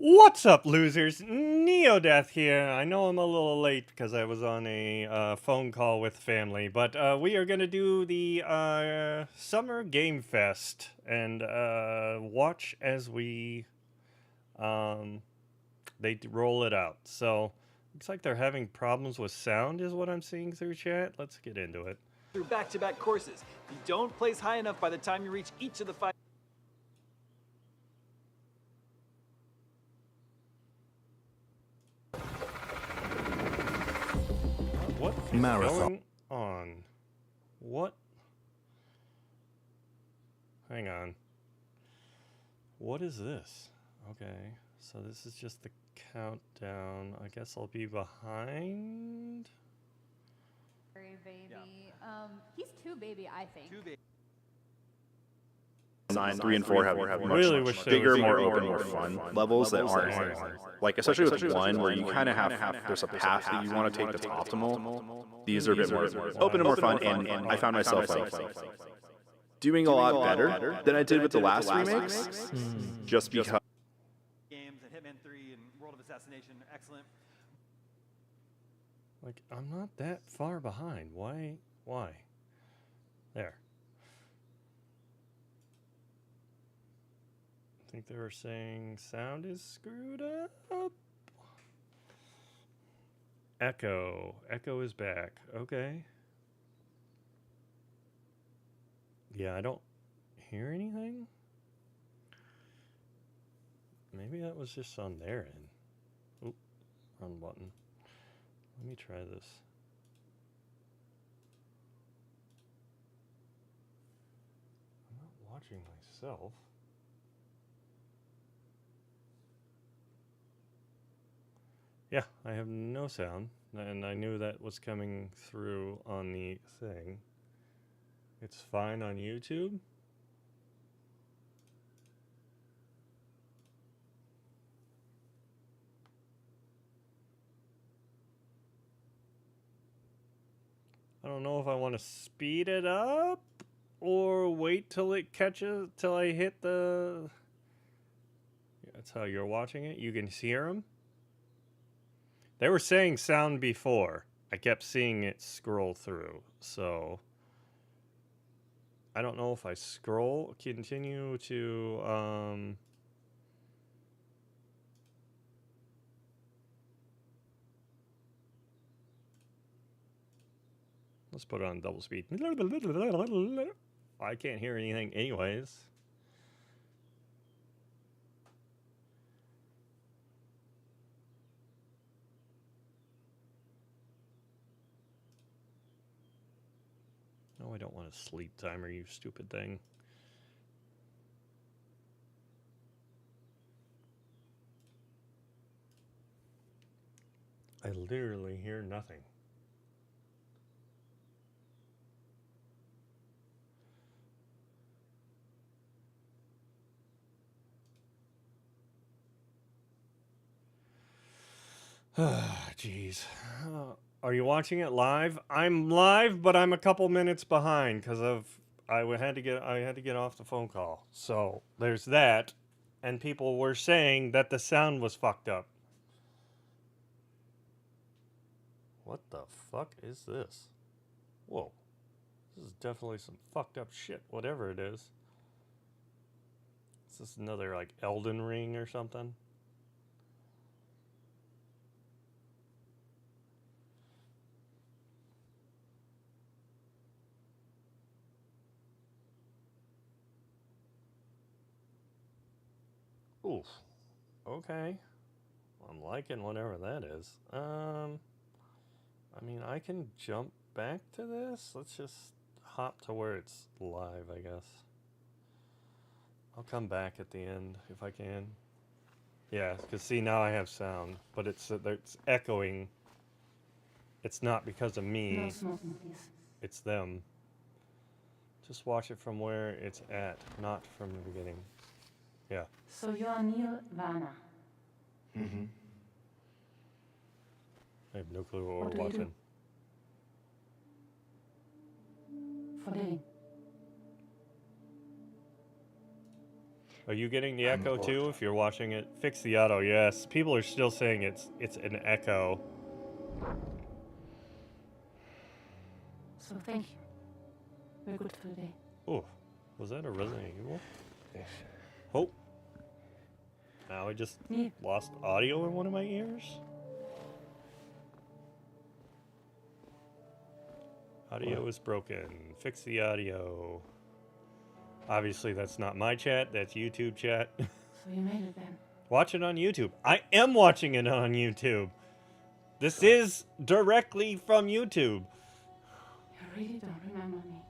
What's up, losers? Neo-Death here. I know I'm a little late because I was on a phone call with family, but we are going to do the Summer Game Fest and watch as they roll it out. So, looks like they're having problems with sound is what I'm seeing through chat. Let's get into it. Through back-to-back courses. If you don't place high enough by the time you reach each of the 5... What is going on? What? Hang on. What is this? Okay, so this is just the countdown. I guess I'll be behind. Baby. Yeah. He's too baby, I think. Too baby. 3 and 4 have really much bigger, more open, more fun levels that aren't like, especially with 1 where you kind of have there's a path that you want to take that's optimal. These are a bit more open and more fun, and I found myself like doing a lot better than I did with the last remakes, just because. Games and Hitman 3 and World of Assassination, excellent. Like, I'm not that far behind. Why? There. I think they were saying sound is screwed up. Echo is back. Okay. Yeah, I don't hear anything. Maybe that was just on their end. Oop, wrong button. Let me try this. I'm not watching myself. Yeah, I have no sound, and I knew that was coming through on the thing. It's fine on YouTube. I don't know if I want to speed it up or wait till it catches, till I hit the... That's how you're watching it. You can hear them. They were saying sound before. I kept seeing it scroll through, so I don't know if I continue to let's put it on double speed. I can't hear anything anyways. No, I don't want a sleep timer, you stupid thing. I literally hear nothing. Jeez. Are you watching it live? I'm live, but I'm a couple minutes behind because I had to get off the phone call. So there's that, and people were saying that the sound was fucked up. What the fuck is this? Whoa. This is definitely some fucked up shit, whatever it is. Is this another, like, Elden Ring or something? Oof. Okay. I'm liking whatever that is. I mean, I can jump back to this. Let's just hop to where it's live, I guess. I'll come back at the end if I can. Yeah, because see, now I have sound, but it's echoing. It's not because of me. No smoking, please. It's them. Just watch it from where it's at, not from the beginning. Yeah. So you're Nirvana. Mm-hmm. I have no clue what What we're do you watching. For living. Are you getting the echo too if you're watching it? Fix the auto, yes. People are still saying it's an echo. So thank you. We're good for the day. Oh, was that a Resident Evil? Oh. Now I just Yeah. lost audio in one of my ears. Audio is broken. Fix the audio. Obviously, that's not my chat. That's YouTube chat. So you made it then. Watch it on YouTube. I am watching it on YouTube. This is directly from YouTube. You really don't remember me.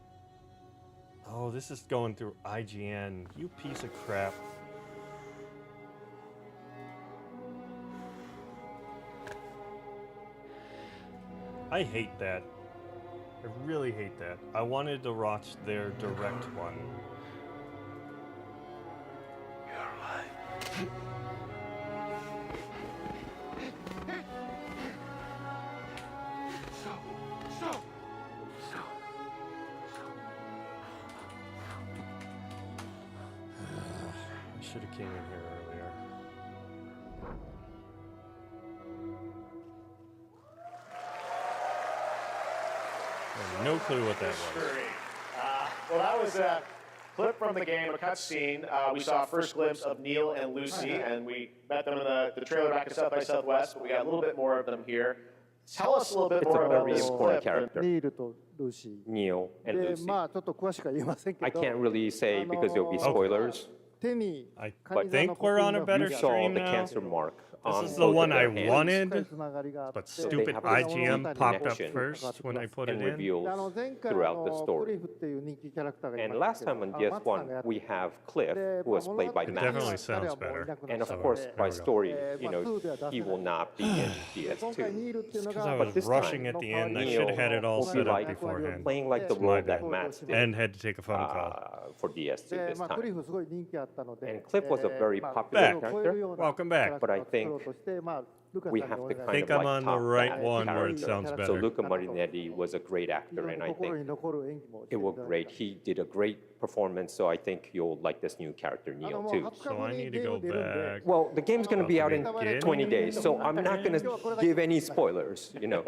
Oh, this is going through IGN. You piece of crap. I hate that. I really hate that. I wanted to watch their direct one. You're right. I should have came in here earlier. I have no clue what that was. Well, that was a clip from the game, a cutscene. We saw a first glimpse of Neil and Lucy, and we met them in the trailer back at South by Southwest, but we got a little bit more of them here. Tell us a little bit more about this clip. Character. ニールとルーシ Neil ー and で Lucy. まあちょっと詳しくは言えませんけ I ど can't really say because there'll be spoilers. 手に I カニ座 think の we're on a 刻印 better が Saw stream the now. cancer mark on This is the both one of I their hands wanted, 深いつながりがあって but stupid have a IGN deep popped up connection first when I put it and in. で reveals 前回 throughout the ク story. リフっていう人気キャラクターがい And ま last したけ time ど on マツさんがや DS1, って we have Cliff, で who was played by It Matt. definitely sounds better. And of So, course, there by we go. story, ま you あ know, 2では出せ he ない will not be in で今回 DS2. ニールっていうの Because が I But was this rushing time, at the end. I Neo should have had it all will be set up like beforehand. playing like the It's my role that bad. Matt did And had to take a phone call. for DS2 で this まあクリ time. フすごい人気あったので And Cliff was a very まあ popular それを超えるような Welcome back. キャラクター But I を作ろうとしてまあルカさん we に have お to 願い kind think ofして I'm like on the top right that one where it character. sounds So better. Luca Marinetti was a great actor, and I 心 think に残る演技もして it いた worked だい great. た He did a great performance, so I think you'll like this new character, あ Neo, のもう too. 20日 So 後 I に need ゲ to ー go ム出るんで back. Well, the game's going to be out in Beginning. 20 days, so I'm not going to give any spoilers, you know.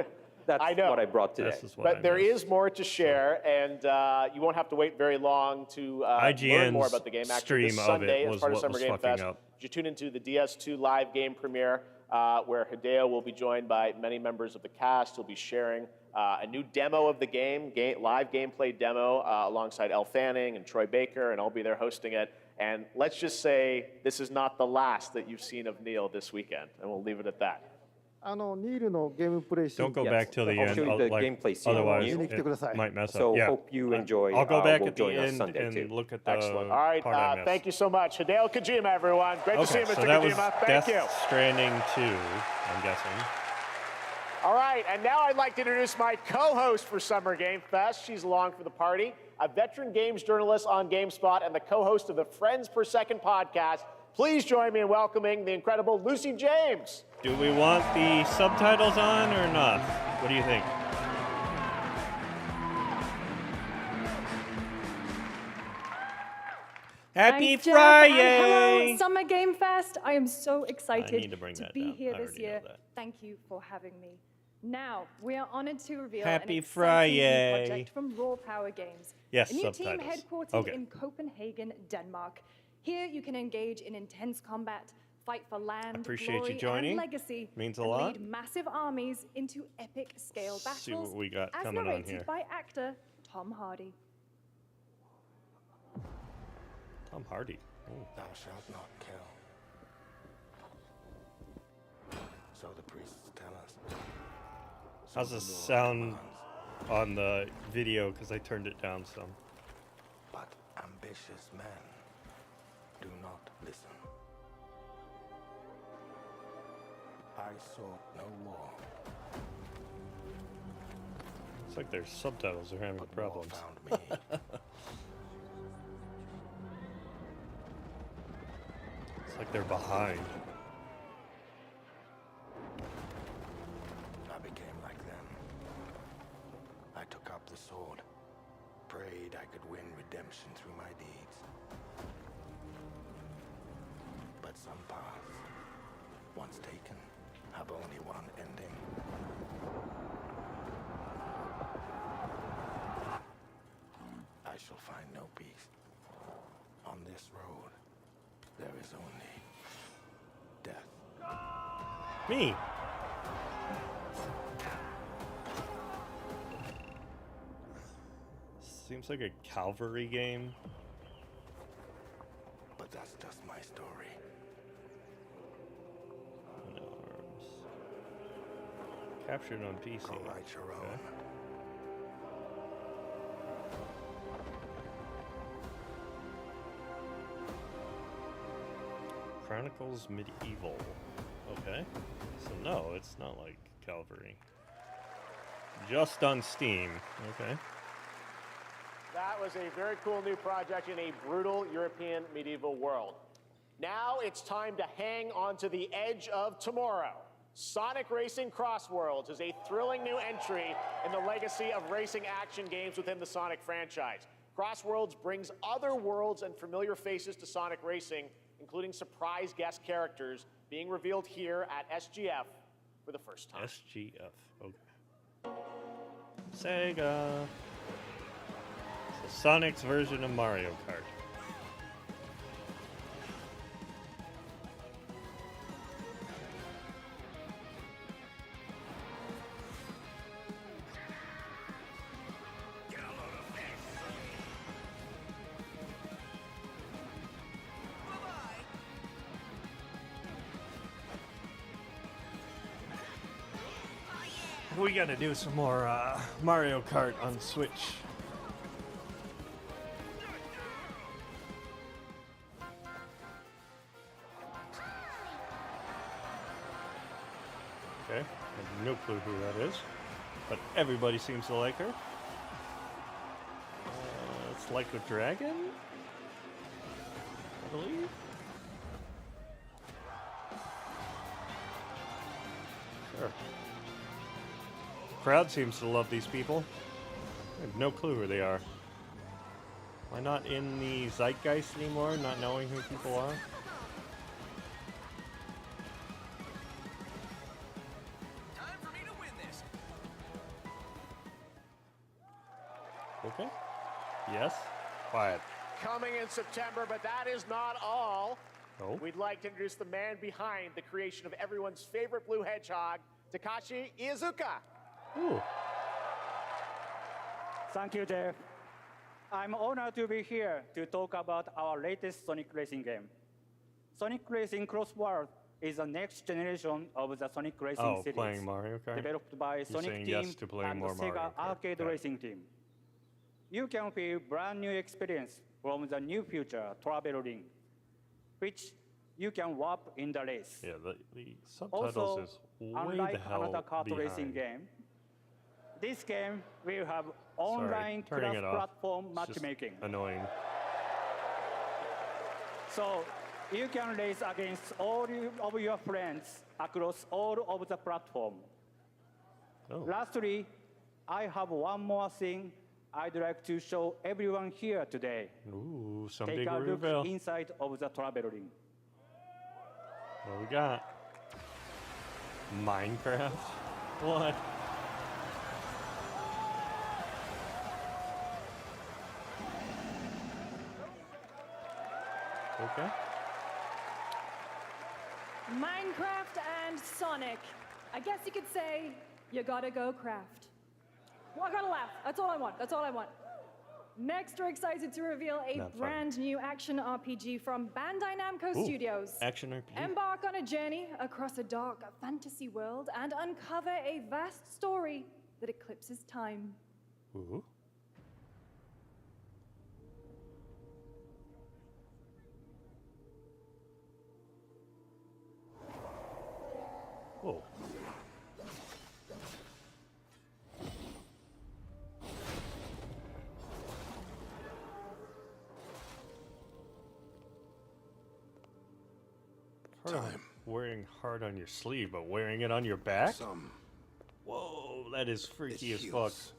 That's I know. what I brought today. This is what I But there missed. is more to share, and you won't have to wait very long to learn more IGN's about the game. Actually, this stream of Sunday, it as was part of what Summer was Game fucking Fest, up. you tune into the DS2 live game premiere, where Hideo will be joined by many members of the cast. He'll be sharing a new demo of the game, live gameplay demo, alongside Elle Fanning and Troy Baker, and I'll be there hosting it. And let's just say this is not the last that you've seen of Neil this weekend, and we'll leave it at that. あのニールのゲームプレイシー Don't ン go Yes. back till the I'll end. show you I'll- the like, gameplay scene otherwise, with you. it might mess So up. Yeah. hope you enjoy. I'll go back will at the join us end Sunday and too. look at the Excellent. All right, part I missed. thank you so much. Hideo Kojima, everyone. Great to see Okay, you, so Mr. that was Kojima. Thank Death you. Stranding 2, I'm guessing. All right, and now I'd like to introduce my co-host for Summer Game Fest. She's along for the party, a veteran games journalist on GameSpot and the co-host of the Friends Per Second podcast. Please join me in welcoming the incredible Lucy James. Do we want the subtitles on or not? What do you think? Happy Thanks, Jeff, and hello, Friday! Summer Game Fest. I am so excited need to bring that be down. here I this already know year. that. Thank you for having me. Now, we are honored to reveal Happy an exciting new Friday. project from Raw Power Games. Yes, a new team subtitles. headquartered Okay. in Copenhagen, Denmark. Here you can engage in intense combat, fight for land, Appreciate you glory, joining. and legacy, Means a and lot. lead massive armies into epic scale Let's see battles, what we got as coming on narrated here. by actor Tom Hardy. Tom Hardy. Oh. Thou shalt not kill. So the priests tell us. So How's the this Lord sound commands. on the video? Because I turned it down some. But ambitious men do not listen. I sought no war, It's like their subtitles are having but war problems. found me. It's like they're behind. I became like them. I took up the sword, prayed I could win redemption through my deeds. Some paths, once taken, have only one ending. I shall find no peace. On this road, there is only death. Me. Seems like a Calvary game. But that's just my story. No arms. Captured on PC. Go write your own. Chronicles Medieval. Okay. So no, it's not like Calvary. Just on Steam. Okay. That was a very cool new project in a brutal European medieval world. Now it's time to hang on to the edge of tomorrow. Sonic Racing Cross Worlds is a thrilling new entry in the legacy of racing action games within the Sonic franchise. Cross Worlds brings other worlds and familiar faces to Sonic Racing, including surprise guest characters being revealed here at SGF for the first time. SGF. Okay. Sega. So Sonic's version of Mario Kart. We gotta do some more Mario Kart on Switch. Okay, I have no clue who that is, but everybody seems to like her. It's like a dragon, I believe. Sure. Crowd seems to love these people. I have no clue who they are. Am I not in the zeitgeist anymore, not knowing who people are? Time for me to win this. Okay. Yes. Quiet. Coming in September, but that is not all. Oh. We'd like to introduce the man behind the creation of everyone's favorite blue hedgehog, Takashi Iizuka. Ooh. Thank you, Jeff. I'm honored to be here to talk about our latest Sonic Racing game. Sonic Racing Cross World is the next generation of the Sonic Racing series. Playing Mario Kart? Developed by Sonic saying Team yes to playing and more Sega Mario Kart. Arcade Got it. Racing Team. You can feel brand new experience from the new future Travel Ring, which you can warp in the race. Yeah, the subtitles Also, is way the unlike hell another kart racing behind. game, this game will have online turning it off. cross-platform It's just matchmaking. annoying. So you can race against all of your friends across all of the platform. Oh. Lastly, I have one more thing I'd like to show everyone here today. Ooh, some Take big a look reveal. inside of the travel ring. What we got? Minecraft? What? Okay. Minecraft and Sonic. I guess you could say you gotta go craft. Well, I gotta laugh. That's all I want. That's all I want. Next, we're excited to reveal a Not fun. brand new action RPG from Bandai Namco Ooh, Studios. action RPG. Embark on a journey across a dark fantasy world and uncover a vast story that eclipses time. Ooh. Whoa. Time. Wearing heart on your sleeve, but wearing it on your back? Some Whoa, that is freaky it as fuck. heals.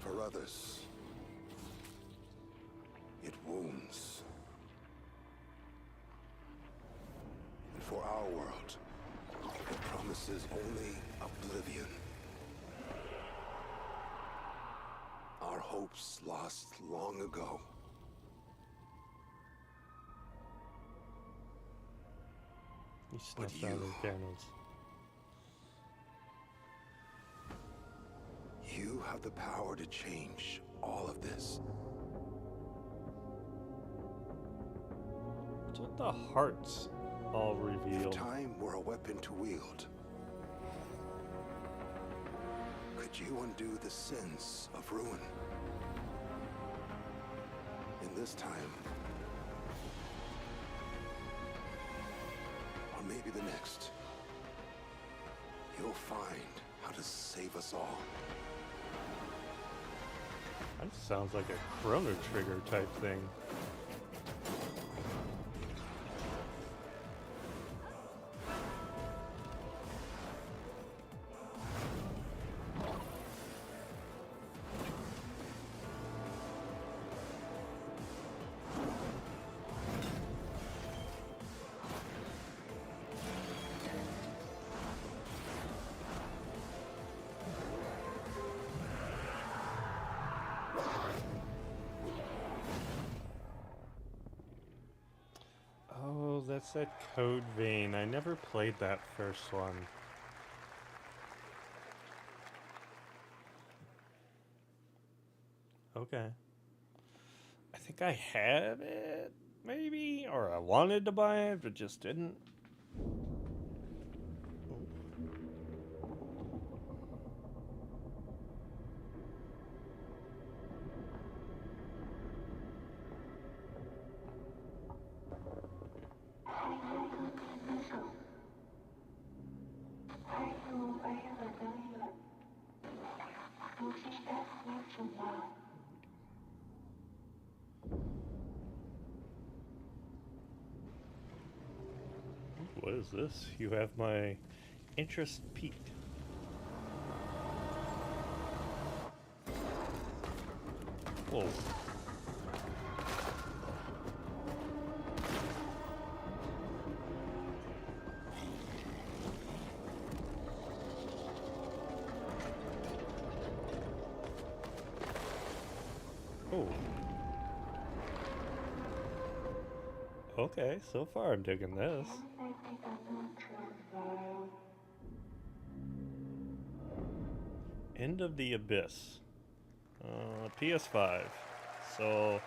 For others, it wounds. our world. It promises only oblivion. Our hopes lost long ago. He snuffed out his candles. You have the power to change all of this. What's with the hearts all revealed? If time were a weapon to wield, could you undo the sins of ruin? In this time, or maybe the next, you'll find how to save us all. That sounds like a Chrono Trigger type thing. Oh, that's that Code Vein. I never played that first one. Okay. I think I had it, maybe? Or I wanted to buy it, but just didn't. What is this? You have my interest peaked. Whoa. Oh. Okay, so far I'm digging this. End of the Abyss. PS5. So,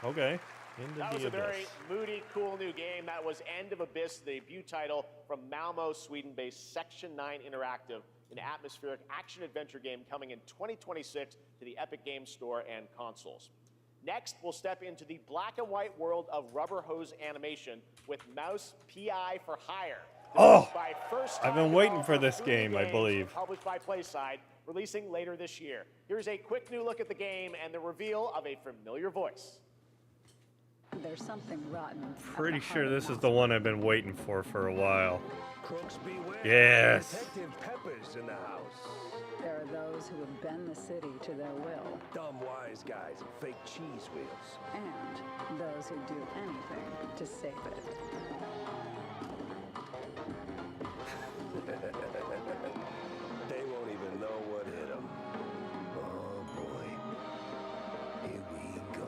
okay. End That of was the a very Abyss. moody, cool new game. That was End of Abyss, the debut title from Malmo, Sweden-based Section 9 Interactive, an atmospheric action-adventure game coming in 2026 to the Epic Games Store and consoles. Next, we'll step into the black and white world of rubber hose animation with Mouse PI for Hire. Oh! By First I've been Time waiting for developer this Foodie game, I Games, believe. Published by PlaySide, releasing later this year. Here's a quick new look at the game and the reveal of a familiar voice. There's something rotten. Pretty sure this is the one I've been waiting for a while. Crooks beware. Yes. Detective Pepper's in the house. There are those who have bent the city to their will. Dumb wise guys and fake cheese wheels. And those who do anything to save it. They won't even know what hit them. Oh boy. Here we go.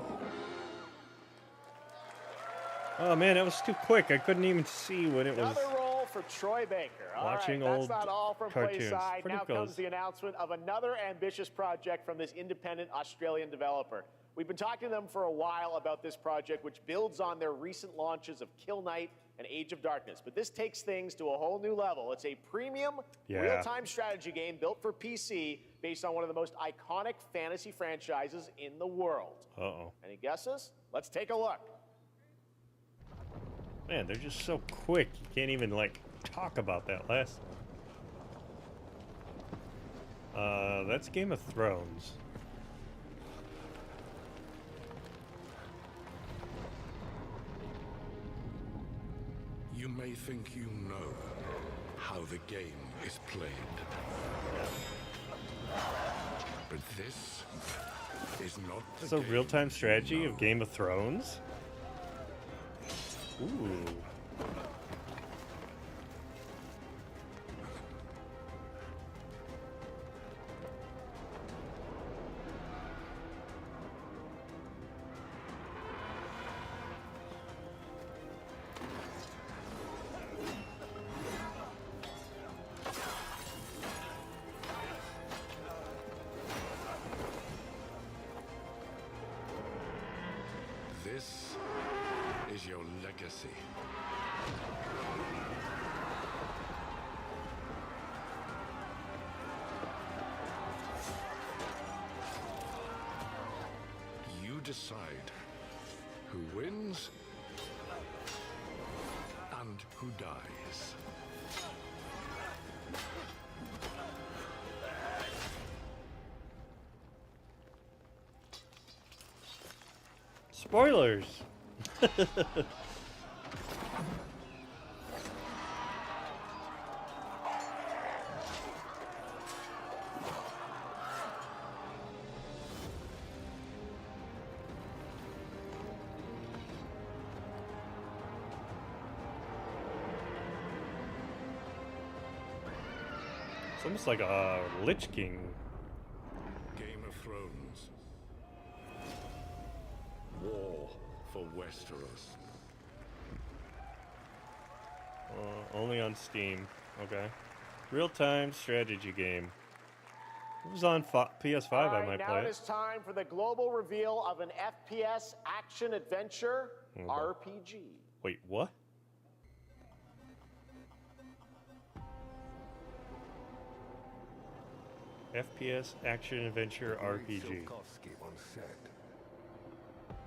Oh man, that was too quick. I couldn't even see when it was. Another role for Troy Baker. All Watching right, old that's not all from cartoons. PlaySide. Pretty Now close. comes the announcement of another ambitious project from this independent Australian developer. We've been talking to them for a while about this project, which builds on their recent launches of Kill Knight and Age of Darkness. But this takes things to a whole new level. It's a premium, real-time strategy game built for PC based on one of the most iconic fantasy franchises in the world. Uh-oh. Any guesses? Let's take a look. Man, they're just so quick. You can't even, like, talk about that last one. That's Game of Thrones. You may think you know how the game is played. But this is not the So game. real-time strategy of Game of Thrones? Ooh. This is your legacy. You decide who wins and who dies. Spoilers. It's almost like a Lich King. Game of Thrones. War for Westeros. Only on Steam. Okay. Real-time strategy game. It was on PS5. All I right, might now play it it. is time for the global reveal of an FPS action-adventure RPG. Wait, what? FPS action adventure RPG. Tsiolkovsky once said,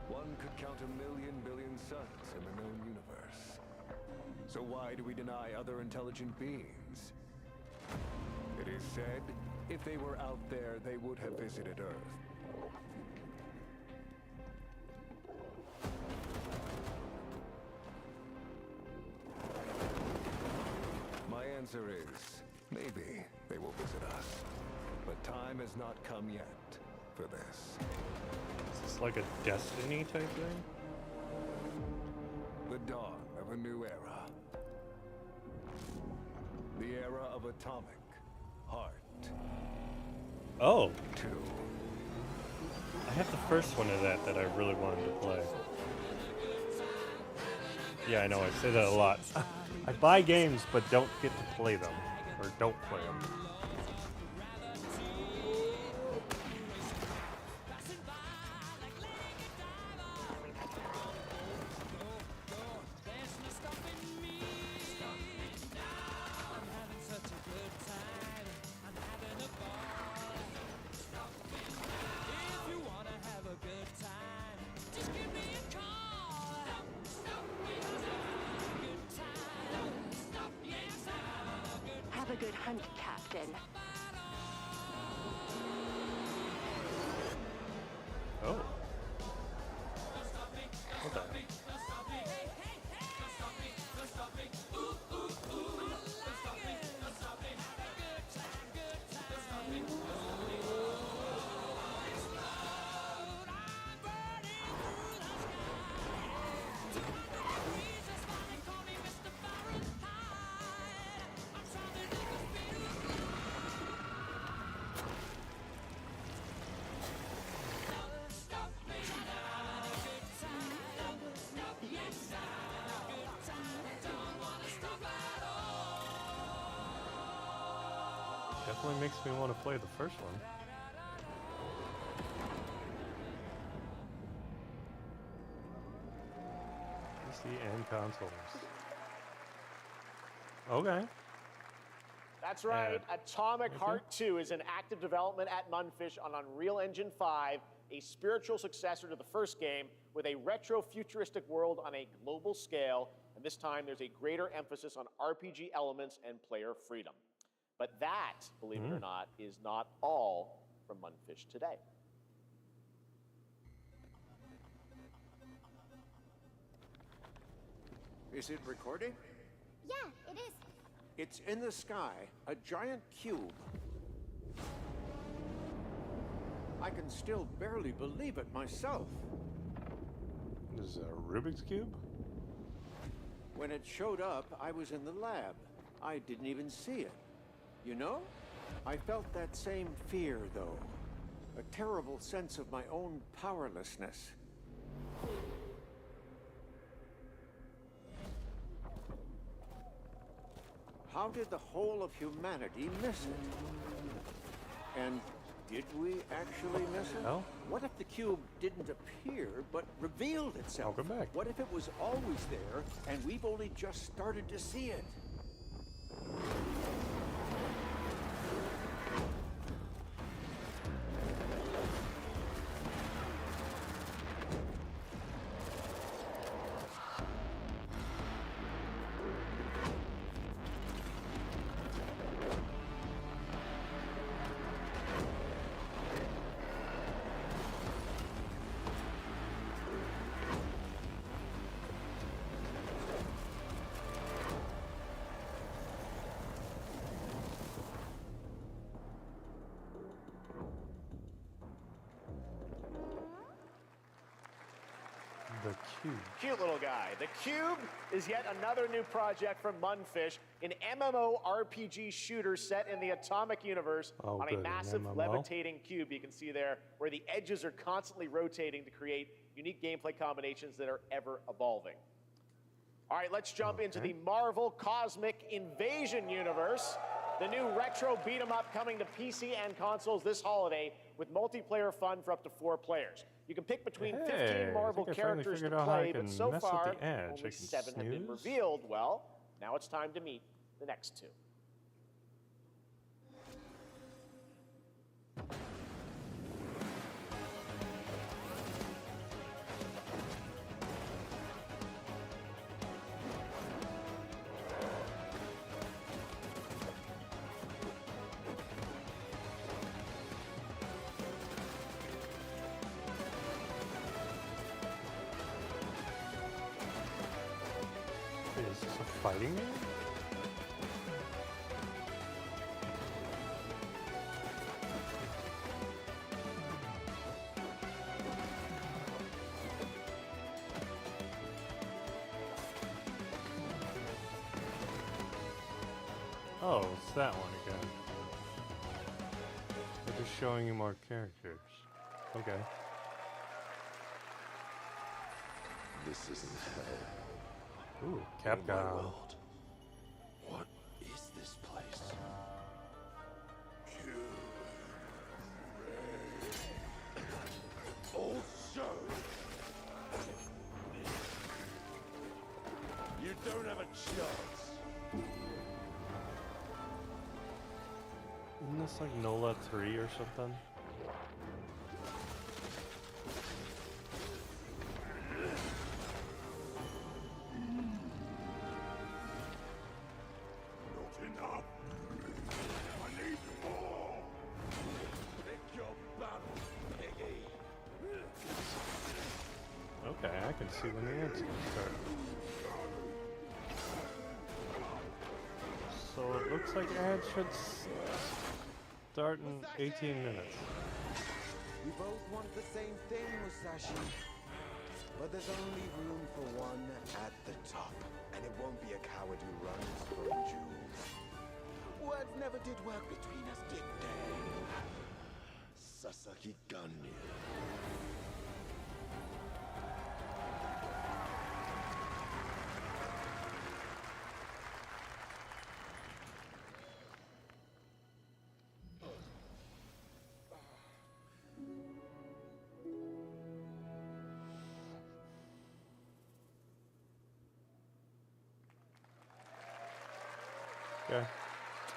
one could count 1,000,000 billion suns in the known universe. So why do we deny other intelligent beings? It is said, if they were out there, they would have visited Earth. My answer is, maybe they will visit us. But time has not come yet for this. Is this like a Destiny type thing? The dawn of a new era. The era of atomic heart. Oh. 2. I have the first one of that I really wanted to play. Yeah, I know, I say that a lot. I buy games but don't get to play them. Or don't play them. Have a good hunt, Captain. Oh. What the? Definitely makes me want to play the first one. PC and consoles. Okay. That's right. Atomic Heart 2 is in active development at Munfish on Unreal Engine 5, a spiritual successor to the first game with a retro-futuristic world on a global scale, and this time there's a greater emphasis on RPG elements and player freedom. But that, believe it or not, is not all from Munfish today. Is it recording? Yeah, it is. It's in the sky, a giant cube. I can still barely believe it myself. This is a Rubik's Cube? When it showed up, I was in the lab. I didn't even see it. You know? I felt that same fear, though. A terrible sense of my own powerlessness. How did the whole of humanity miss it? And Did we actually miss it? hell? What if the cube didn't appear, but revealed itself? I'll go back. What if it was always there, and we've only just started to see it? The cube. Cute little guy. The Cube is yet another new project from Munfish, an MMORPG shooter set in the Atomic Universe Oh, on good, a an massive MMO. levitating cube you can see there, where the edges are constantly rotating to create unique gameplay combinations that are ever evolving. All right, let's jump into the Marvel Cosmic Invasion universe. The new retro beat 'em up coming to PC and consoles this holiday with multiplayer fun for up to 4 players. You can pick between 15 I Marvel think I finally characters to figured out how I play, but can so mess with far, the edge. I only can 7 have been snooze. revealed. Well, now it's time to meet the next 2. Wait, is this a fighting game? Oh, it's that one again. They're just showing you more characters. Okay. This isn't hell. Ooh, In my Capcom. world. What is this place? Also, you don't have a chance. Isn't this like NOLA 3 or something? Not enough. I need more. Pick your battle, piggy. Okay, I can see when the ads start. So it looks like ads should start in 18 minutes. We both want the same thing, Musashi. But there's only room for one at the top. And it won't be a coward who runs from jewels. Words never did work between us, did they? Sasaki Ganyu. Okay.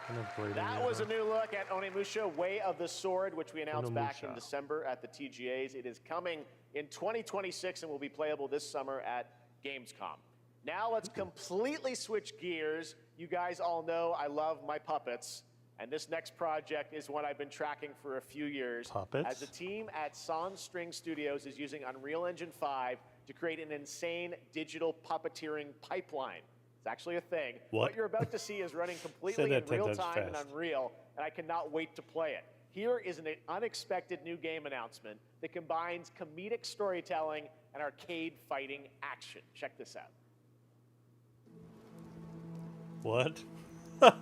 Kind of blading That it was a up. new look at Onimusha Way of the Sword, which we announced back in Onimusha. December at the TGAs. It is coming in 2026 and will be playable this summer at Gamescom. Now let's completely switch gears. You guys all know I love my puppets, and this next project is one I've been tracking for a few years. Puppets? As a team at Sans String Studios is using Unreal Engine 5 to create an insane digital puppeteering pipeline. It's actually a thing. What? You're about to see is running completely in that 10 real times time and fast. Unreal, and I cannot wait to play it. Here is an unexpected new game announcement that combines comedic storytelling and arcade fighting action. Check this out. What? Fuzzy's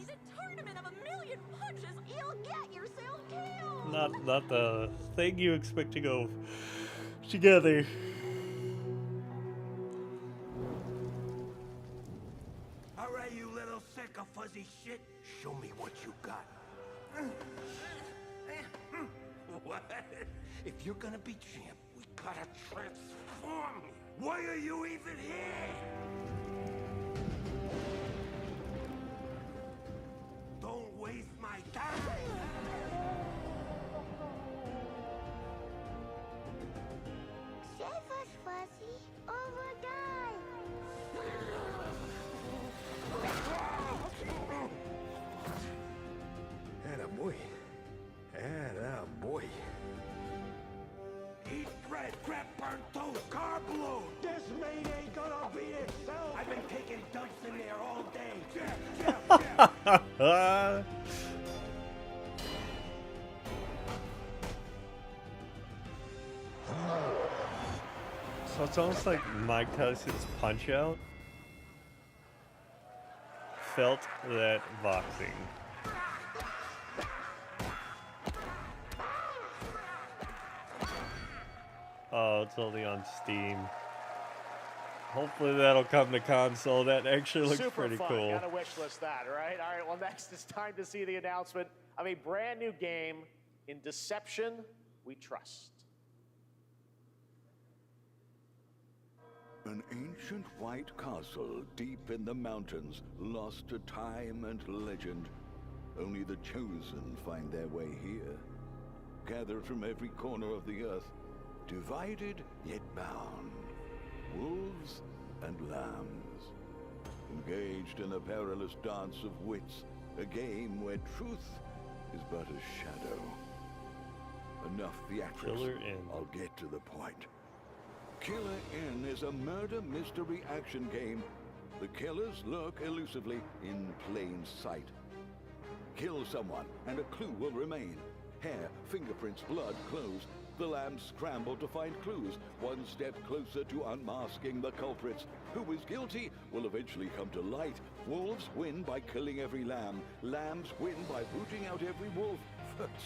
a tournament of a million punches. You'll get yourself killed. Not the thing you expect to go together. All right, you little sick of fuzzy shit. Show If you're gonna be champ, we gotta transform you. Why are you even here? Don't waste my time. Save us, Fuzzy, or we'll die. Attaboy. Attaboy. Eat bread, crap, burnt toast, carb load. This mate ain't gonna beat itself. I've been taking dumps in there all day. So it's almost like Mike Tyson's Punch-Out felt that boxing. Oh, it's only on Steam. Hopefully that'll come to console. That actually looks Super pretty fun. cool. Gotta wish list that, right? All right, well, next it's time to see the announcement of a brand new game in Deception We Trust. An ancient white castle deep in the mountains, lost to time and legend. Only the chosen find their way here. Gathered from every corner of the earth, divided yet bound. Wolves and lambs. Engaged in a perilous dance of wits, a game where truth is but a shadow. Enough theatrics. Killer Inn. I'll get to the point. Killer Inn is a murder mystery action game. The killers lurk elusively in plain sight. Kill someone and a clue will remain. Hair, fingerprints, blood, clothes. The lambs scramble to find clues, one step closer to unmasking the culprits. Who is guilty will eventually come to light. Wolves win by killing every lamb. Lambs win by rooting out every wolf.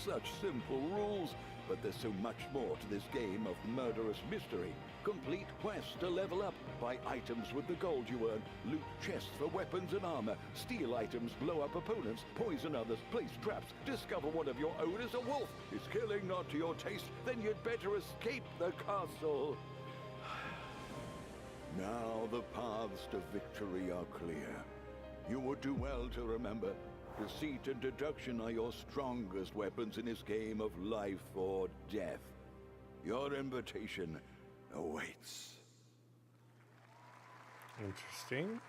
Such simple rules. But there's so much more to this game of murderous mystery. Complete quests to level up. Buy items with the gold you earn. Loot chests for weapons and armor. Steal items, blow up opponents, poison others, place traps. Discover one of your own is a wolf. Is killing not to your taste? Then you'd better escape the castle. Now the paths to victory are clear. You would do well to remember, deceit and deduction are your strongest weapons in this game of life or death. Your invitation awaits. Interesting.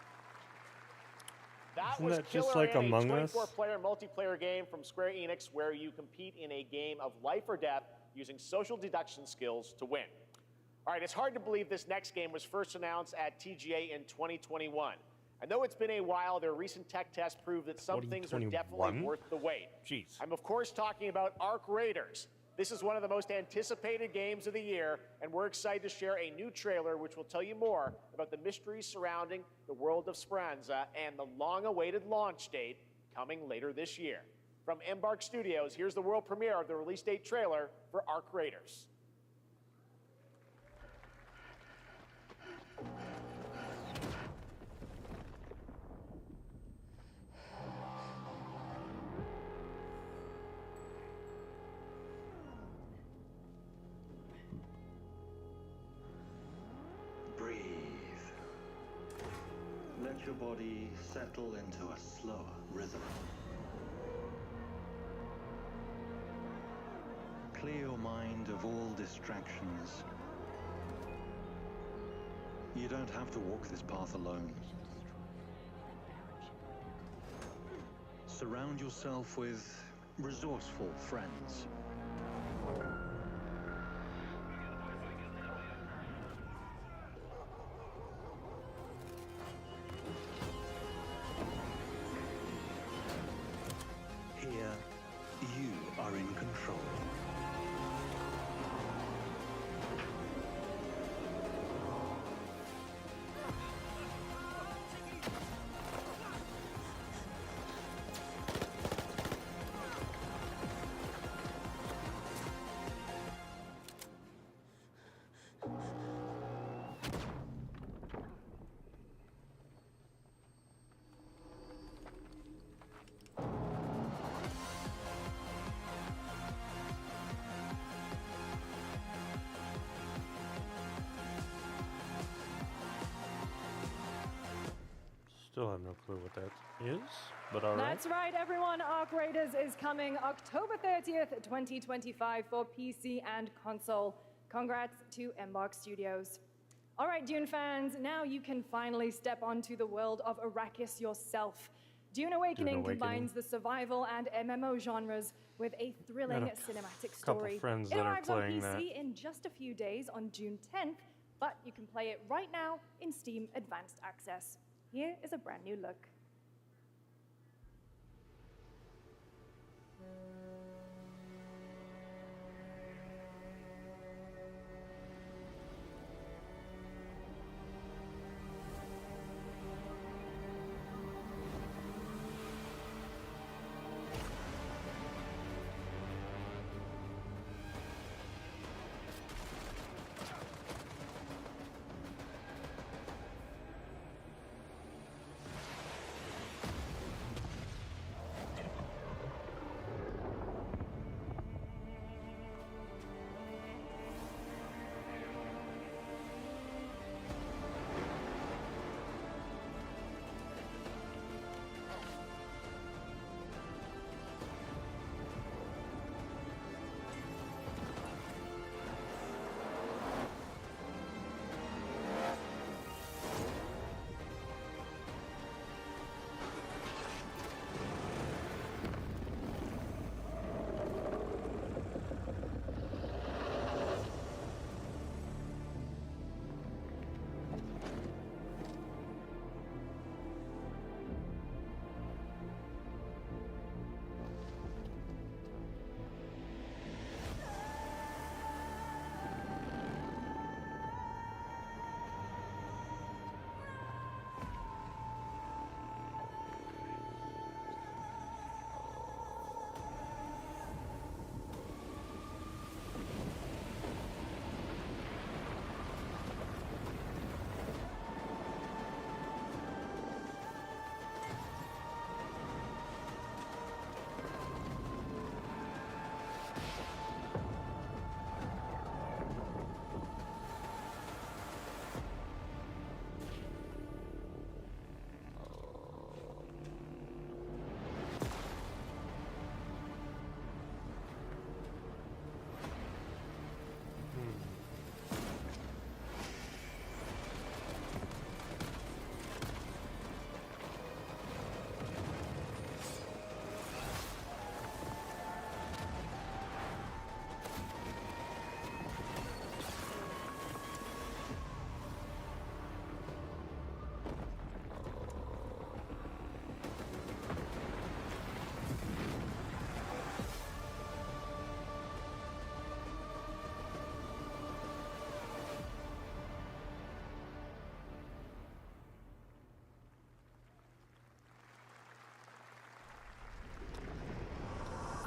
That Isn't was that just Killer like Inn, Among a Us? 24-player multiplayer game from Square Enix where you compete in a game of life or death using social deduction skills to win. All right, it's hard to believe this next game was first announced at TGA in 2021. And though it's been a while, their recent tech tests prove that some things are definitely 2021? worth the wait. Jeez. I'm of course talking about Arc Raiders. This is one of the most anticipated games of the year, and we're excited to share a new trailer which will tell you more about the mysteries surrounding the world of Speranza and the long-awaited launch date coming later this year. From Embark Studios, here's the world premiere of the release date trailer for Arc Raiders. Breathe. Let your body settle into a slower rhythm. Clear your mind of all distractions. You don't have to walk this path alone. Surround yourself with resourceful friends. Here, you are in control. clue what that is, but all right. That's right, everyone. Arc Raiders is coming October 30th, 2025 for PC and console. Congrats to Embark Studios. All right, Dune fans, now you can finally step onto the world of Arrakis yourself. Dune Awakening combines the survival and MMO genres with a thrilling cinematic story. Friends It that are arrives on playing PC that. in just a few days on June 10th, but you can play it right now in Steam Advanced Access. Here is a brand new look.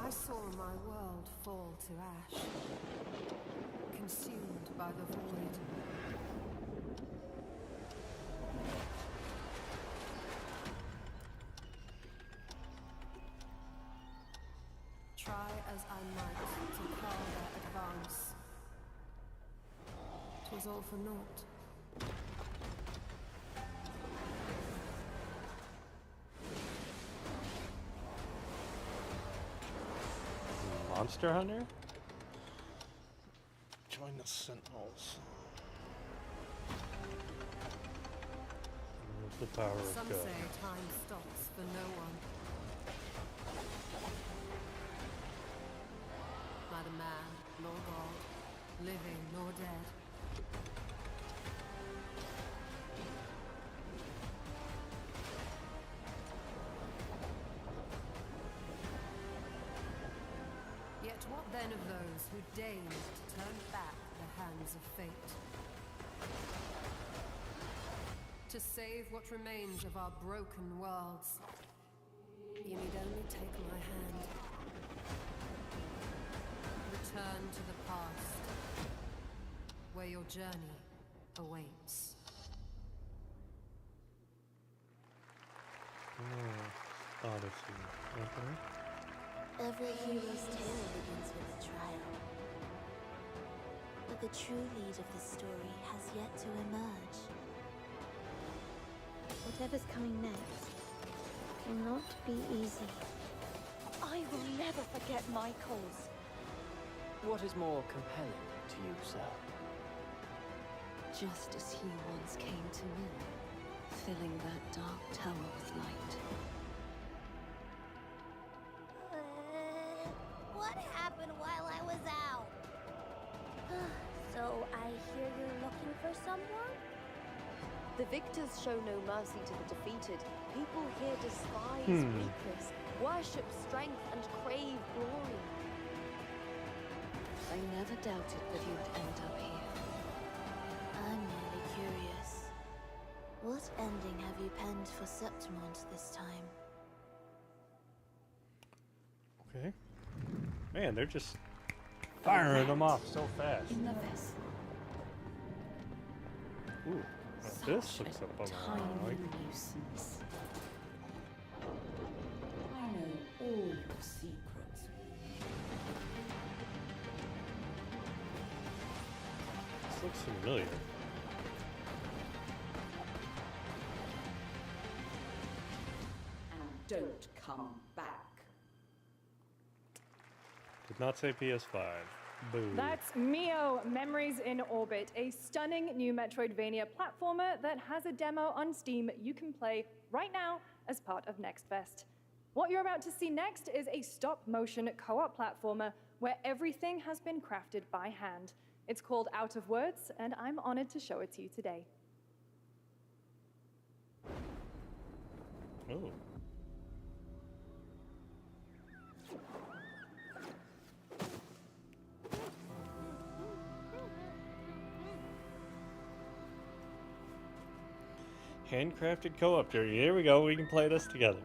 I saw my world fall to ash, consumed by the void. Try as I might to quell their advance, 'twas all for naught. Monster Hunter? Join the Sentinels. With the power of Some God. say time stops for no one. Neither man nor God, living nor dead. Yet what then of those who deigned to turn back the hands of fate? To save what remains of our broken worlds, you need only take my hand. Return to the past, where your journey awaits. Odyssey. Okay. Every hero's tale begins with a trial. But the true lead of the story has yet to emerge. Whatever's coming next, will not be easy. I will never forget Michael's. What is more compelling to you, sir? Just as he once came to me, filling that dark tower with light. What happened while I was out? So I hear you're looking for someone? The victors show no mercy to the defeated. People here despise weakness, worship strength, and crave glory. I never doubted that you would end up here. I'm merely curious. What ending have you penned for Septimont this time? Okay. Man, they're just firing them off so fast. In the vessel. Ooh, now this looks up on Tiny my like. nuisance. I know all your secrets. This looks familiar. And don't come back. Did not say PS5. Boo. That's Neo Memories in Orbit, a stunning new Metroidvania platformer that has a demo on Steam you can play right now as part of Next Fest. What you're about to see next is a stop-motion co-op platformer where everything has been crafted by hand. It's called Out of Words, and I'm honored to show it to you today. Oh. Handcrafted co-op journey. Here we go. We can play this together.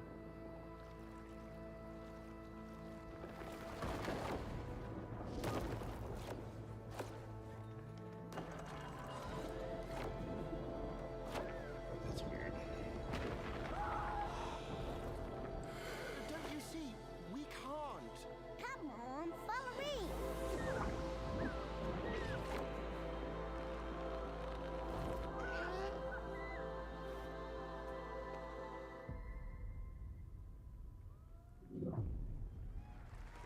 That's weird. Don't you see? We can't. Come on, follow me!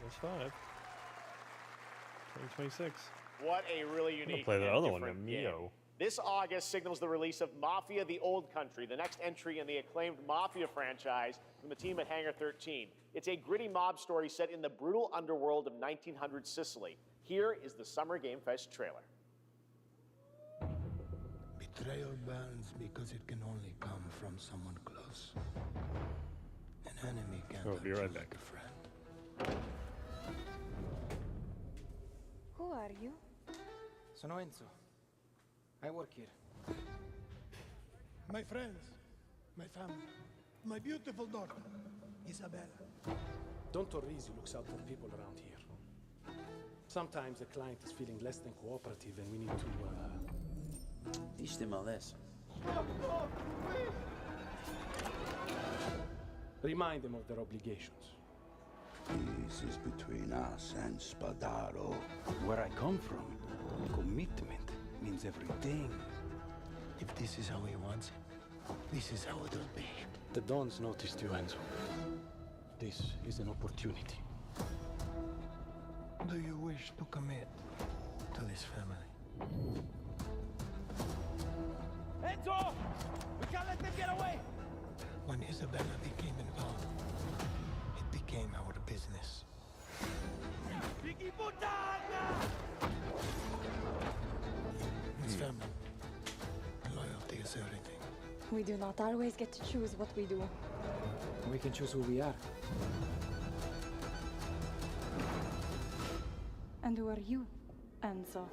PS5. 2026. What a really I'm unique gonna play the and other one, different the game. Neo. This August signals the release of Mafia: The Old Country, the next entry in the acclaimed Mafia franchise from the team at Hangar 13. It's a gritty mob story set in the brutal underworld of 1900 Sicily. Here is the Summer Game Fest trailer. Betrayal burns because it can only come from someone close. An enemy can't Oh, be right hurt you back. like a friend. Who are you? Sono Enzo. I work here. My friends, my family, my beautiful daughter, Isabella. Don Torrisi looks out for people around here. Sometimes the client is feeling less than cooperative and we need to, teach them a lesson. remind them of their obligations. This is between us and Spadaro. Where I come from, commitment means everything. If this is how he wants it, this is how it'll be. The Dons noticed you, Enzo. This is an opportunity. Do you wish to commit to this family? Enzo! We can't let them get away! When Isabella became involved, it became our business. Piggy puttana! It's family. Loyalty is everything. We do not always get to choose what we do. We can choose who we are. And who are you, Enzo?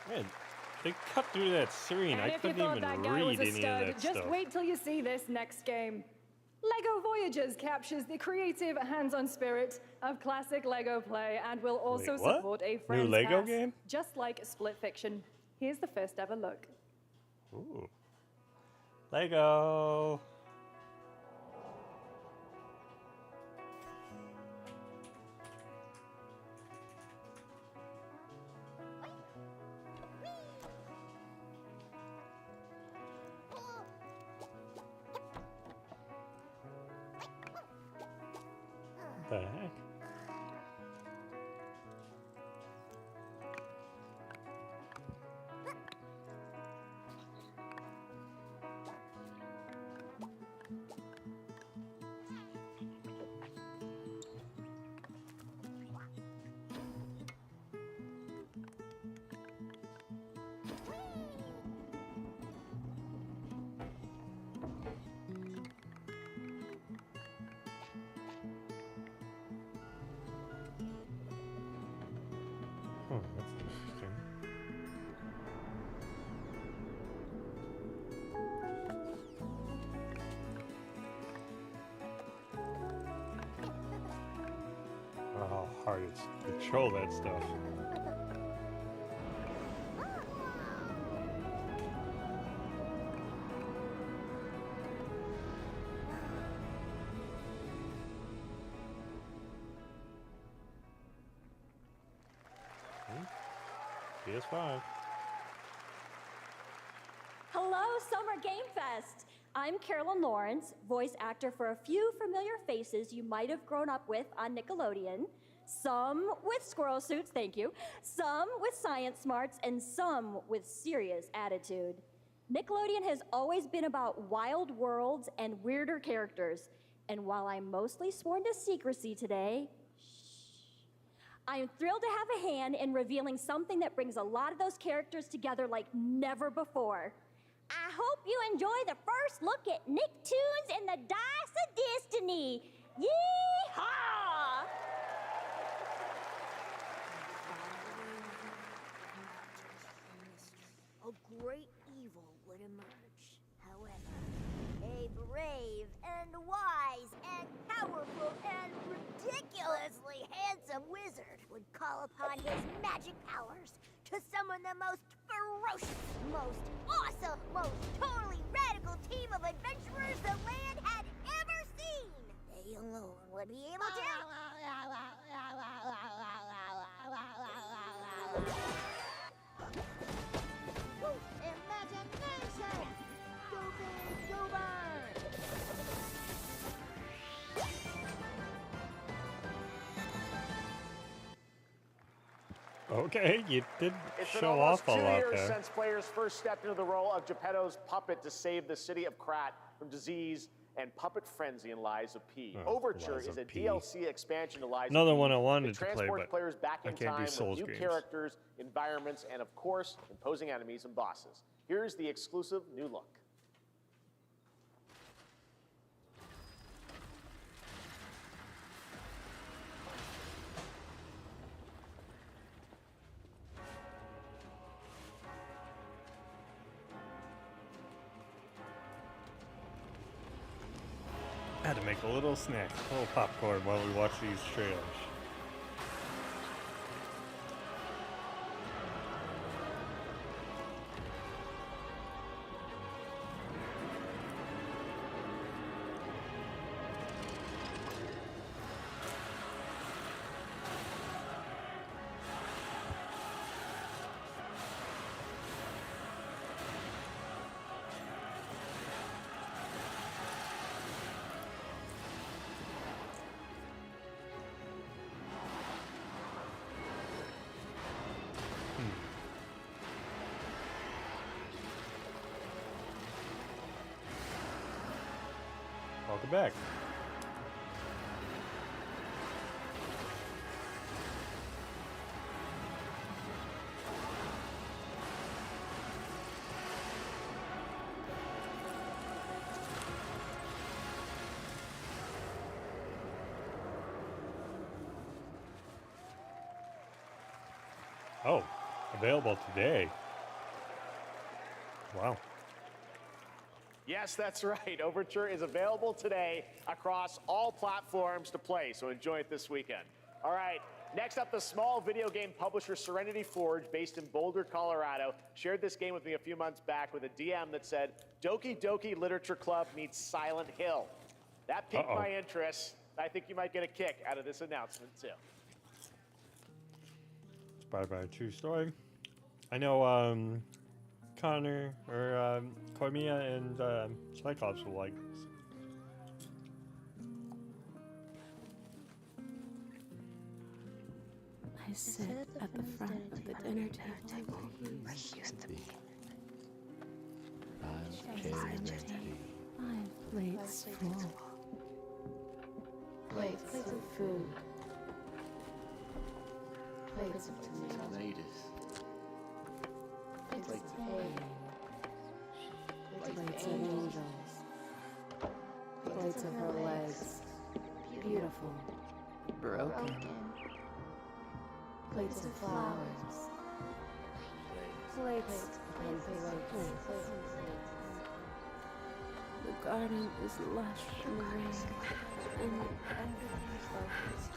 Man, they cut through that screen. And I if you couldn't thought even that guy was read a any of stud, that just stuff. wait till you see this next game. LEGO Voyagers captures the creative, hands-on spirit of classic LEGO play and will also Wait, what? support a New friend's LEGO pass, game? just like Split Fiction. Here's the first ever look. Ooh. Lego. The heck? Oh, that's interesting. Oh, how hard it's to control that stuff. PS5. Hello, Summer Game Fest! I'm Carolyn Lawrence, voice actor for a few familiar faces you might have grown up with on Nickelodeon. Some with squirrel suits, thank you. Some with science smarts, and some with serious attitude. Nickelodeon has always been about wild worlds and weirder characters. And while I'm mostly sworn to secrecy today, I am thrilled to have a hand in revealing something that brings a lot of those characters together like never before. I hope you enjoy the first look at Nicktoons and the Dice of Destiny. Yee-haw! A great evil would emerge. However, a brave and wise and powerful and ridiculously handsome wizard would call upon his magic powers to summon the most ferocious, most awesome, most totally radical team of adventurers the land had ever seen. They alone would be able to... Imagination! Go big, go burn! Okay, you did It's been show almost off a 2 lot years there. since players first stepped into the role of Geppetto's puppet to save the city of Krat from disease and puppet frenzy in Lies of P. Oh, Overture Lies is of a P. DLC expansion to Lies Another of P. one I wanted It to play, transports but players back I in can't do time Souls with new games. characters, environments, and of course, imposing enemies and bosses. Here's the exclusive new look. I had to make a little snack, a little popcorn while we watch these trailers. Welcome back. Oh, available today. Wow. Yes, that's right. Overture is available today across all platforms to play, so enjoy it this weekend. All right, next up, the small video game publisher Serenity Forge, based in Boulder, Colorado, shared this game with me a few months back with a DM that said, Doki Doki Literature Club meets Silent Hill. That piqued my interest. I think you might get a kick out of this announcement, too. Inspired by a true story. I know Connor or Cormia and Cyclops will like this. I sit at the front of the dinner table. Where he used to be. Chairs empty. My plate's full. Plates of food. Plates of tomatoes. Plates of hay. Plates of angels. Plates of her legs. Beautiful. Broken. Plates of flowers. Plates upon plates. The garden is lush and green, and everything's focused.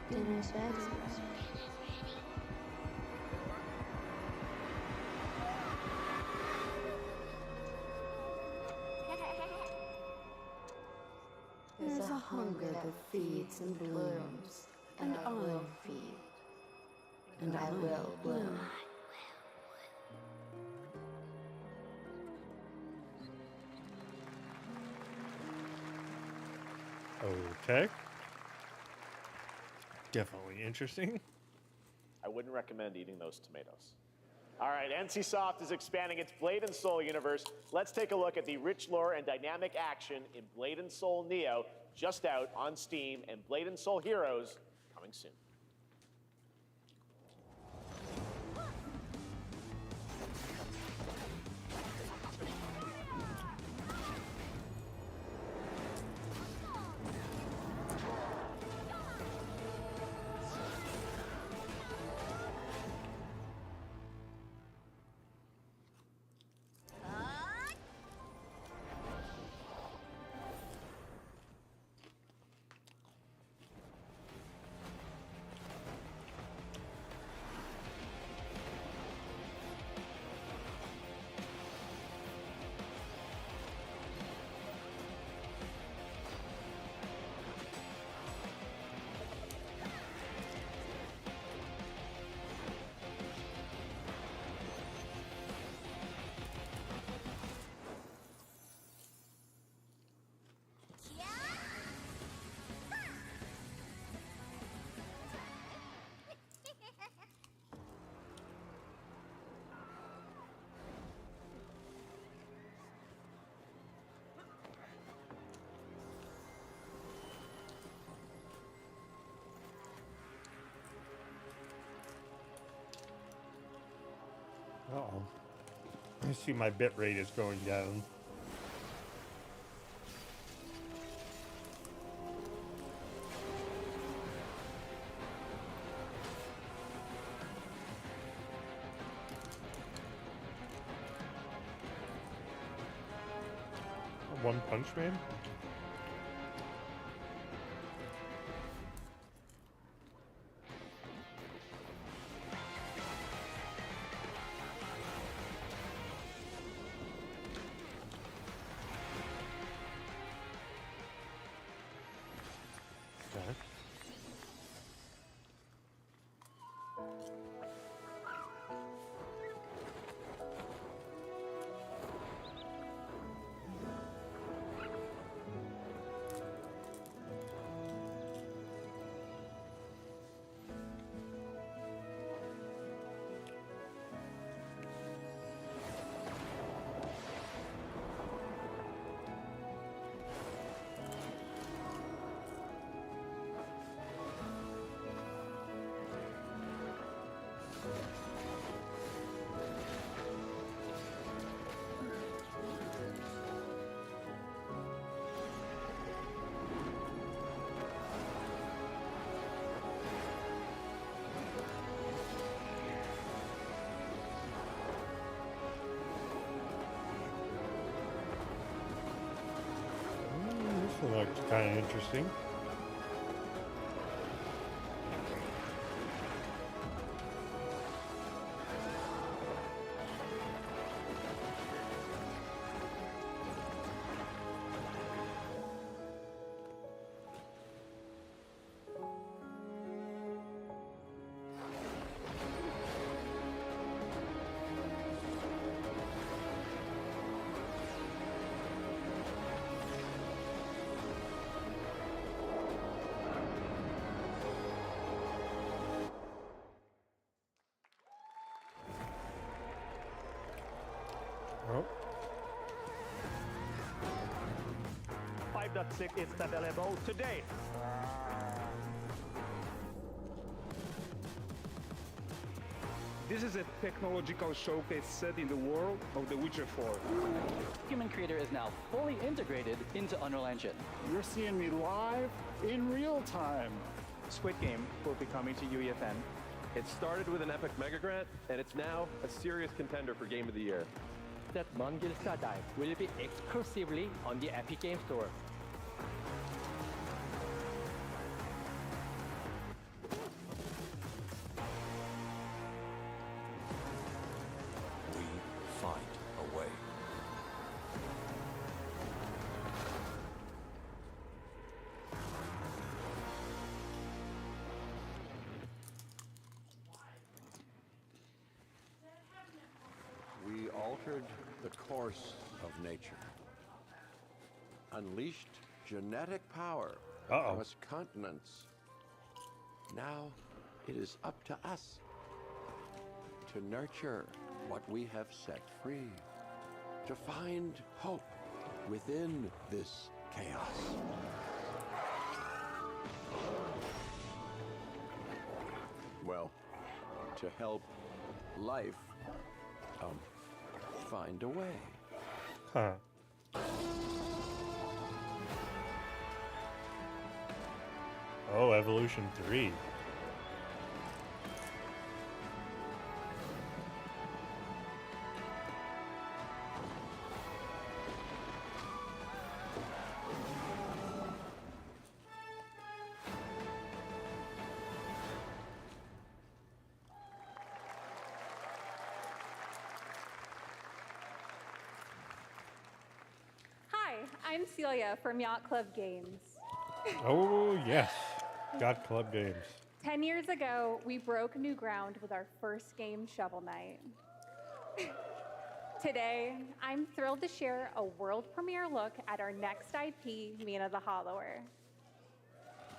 Dinner's ready. There's a hunger that feeds and blooms, and I will feed, and I will bloom. Okay. Definitely interesting. I wouldn't recommend eating those tomatoes. All right, NCSoft is expanding its Blade and Soul universe. Let's take a look at the rich lore and dynamic action in Blade and Soul Neo, just out on Steam, and Blade and Soul Heroes coming soon. Uh-oh. I see my bit rate is going down. One Punch Man? Okay. This one looks kind of interesting. it's available today. This is a technological showcase set in the world of The Witcher 4. Human Creator is now fully integrated into Unreal Engine. You're seeing me live in real time. Squid Game will be coming to UEFN. It started with an epic mega grant, and it's now a serious contender for Game of the Year. That Mongil Skyddive will be exclusively on the Epic Game Store. We find a way. We altered the course of nature. Unleashed genetic power across continents. Now it is up to us to nurture what we have set free, to find hope within this chaos. Well, to help life find a way. Huh. Oh, Evolution 3. Hi, I'm Celia from Yacht Club Games. Oh, yes. Got Club Games. 10 years ago, we broke new ground with our first game, Shovel Knight. Today, I'm thrilled to share a world premiere look at our next IP, Mina the Hollower.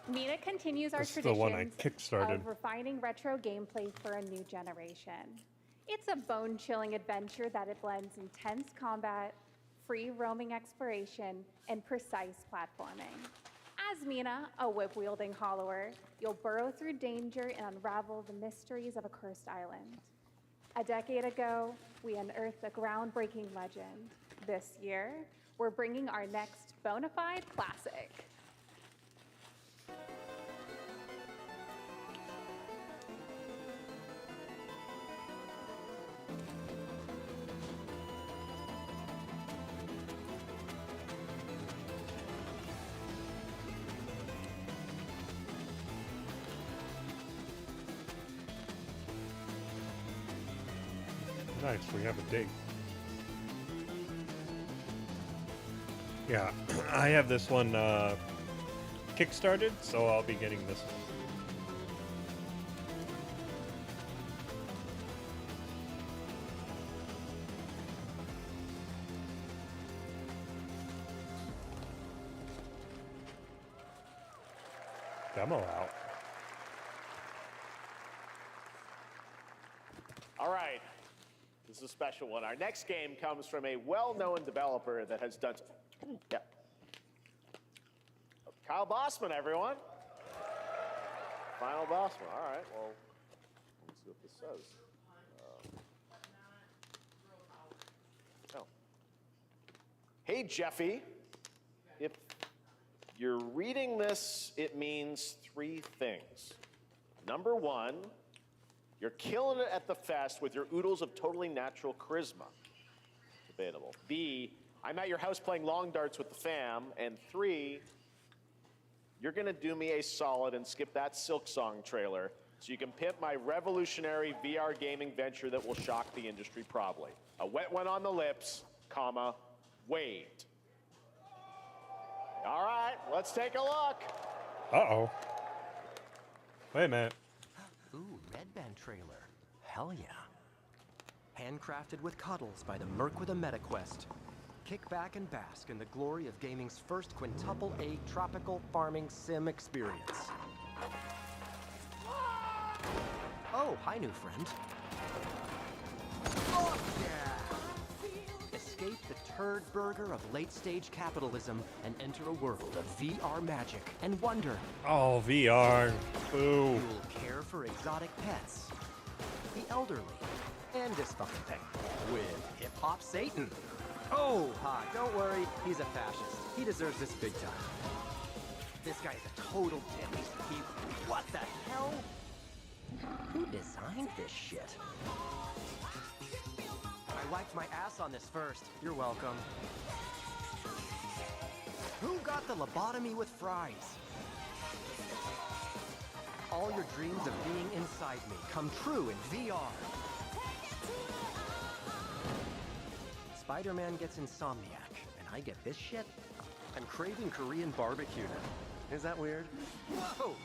Mina continues our This is the one I traditions kickstarted. of refining retro gameplay for a new generation. It's a bone-chilling adventure that it blends intense combat, free roaming exploration, and precise platforming. As Mina, a whip-wielding hollower, you'll burrow through danger and unravel the mysteries of a cursed island. A decade ago, we unearthed a groundbreaking legend. This year, we're bringing our next bona fide classic. Nice, we have a date. Yeah, I have this one kickstarted, so I'll be getting this one. Demo out. All right. This is a special one. Our next game comes from a well-known developer that has done... Yeah. Kyle Bossman, everyone. Final Bossman. All right, well, let's see what this says. Oh. Hey, Jeffy. If you're reading this, it means three things. Number one, you're killing it at the fest with your oodles of totally natural charisma. Debatable. B, I'm at your house playing long darts with the fam. And 3, you're gonna do me a solid and skip that Silk Song trailer so you can pimp my revolutionary VR gaming venture that will shock the industry probably. A wet one on the lips, comma, wait. All right, let's take a look. Uh-oh. Wait a minute. Ooh, Red Band trailer. Hell yeah. Handcrafted with cuddles by the Merc with a MetaQuest. Kick back and bask in the glory of gaming's first quintuple A tropical farming sim experience. Oh, hi, new friend. Oh, yeah! Escape the turd burger of late-stage capitalism and enter a world of VR magic and wonder. Oh, VR. Boo. You'll care for exotic pets, the elderly, and dysfuncting with hip-hop Satan. Oh, hi, don't worry, he's a fascist. He deserves this big time. This guy's a total dick. What the hell? Who designed this shit? I wiped my ass on this first. You're welcome. Who got the lobotomy with fries? All your dreams of being inside me come true in VR. Spider-Man gets Insomniac, and I get this shit? I'm craving Korean barbecue now. Is that weird? Whoa!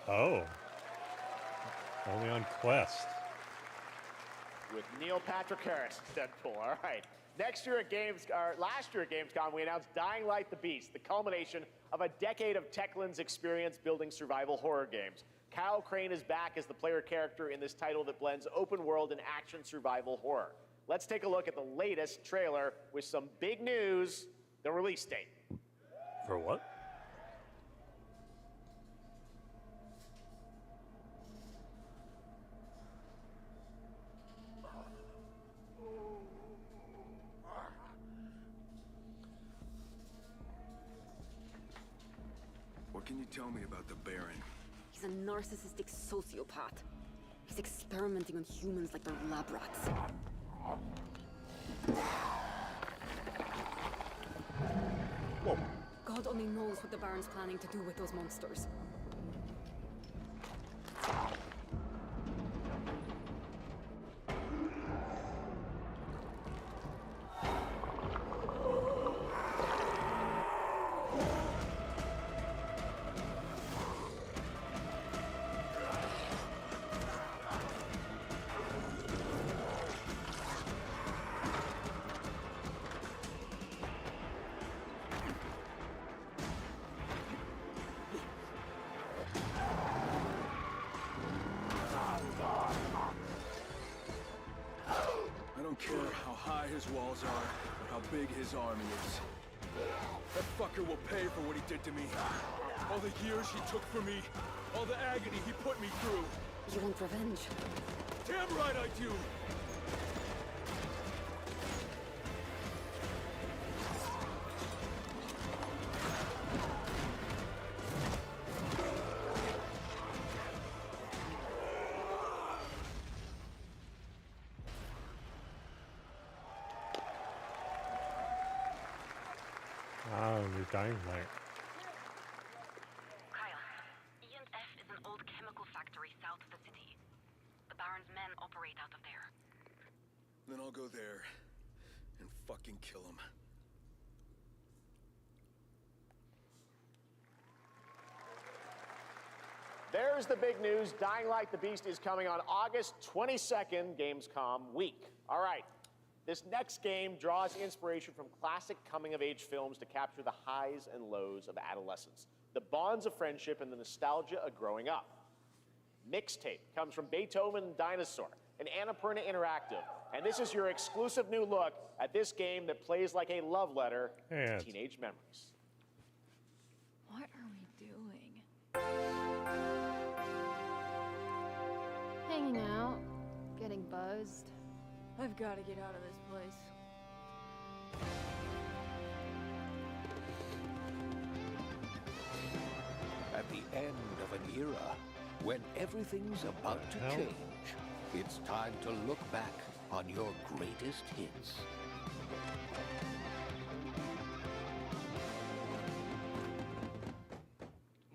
Oh. Only on Quest. With Neil Patrick Harris as Deadpool. All right. Last year at Gamescom, we announced Dying Light the Beast, the culmination of a decade of Techland's experience building survival horror games. Kyle Crane is back as the player character in this title that blends open world and action survival horror. Let's take a look at the latest trailer with some big news, the release date. For what? What can you tell me about the Baron? He's a narcissistic sociopath. He's experimenting on humans like they're lab rats. Whoa. God only knows what the Baron's planning to do with those monsters. I don't care how high his walls are or how big his army is. That fucker will pay for what he did to me. All the years he took from me, all the agony he put me through. You want revenge? Damn right I do! Oh, you're Dying Light. Kyle, E&F is an old chemical factory south of the city. The Baron's men operate out of there. Then I'll go there and fucking kill him. There's the big news. Dying Light the Beast is coming on August 22nd, Gamescom week. All right. This next game draws inspiration from classic coming-of-age films to capture the highs and lows of adolescence, the bonds of friendship, and the nostalgia of growing up. Mixtape comes from Beethoven and Dinosaur, an Annapurna Interactive, and this is your exclusive new look at this game that plays like a love letter to teenage memories. What are we doing? Hanging out, getting buzzed. I've got to get out of this place. At the end of an era, when everything's about to change, it's time to look back on your greatest hits.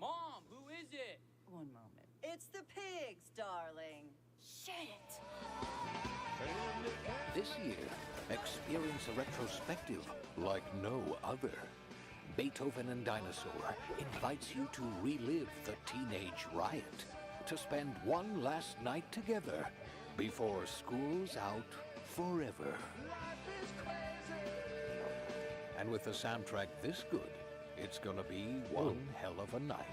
Mom, who is it? One moment. It's the pigs, darling. Shit! This year, experience a retrospective like no other. Beethoven and Dinosaur invites you to relive the teenage riot, to spend one last night together before school's out forever. And with a soundtrack this good, it's gonna be one hell of a night.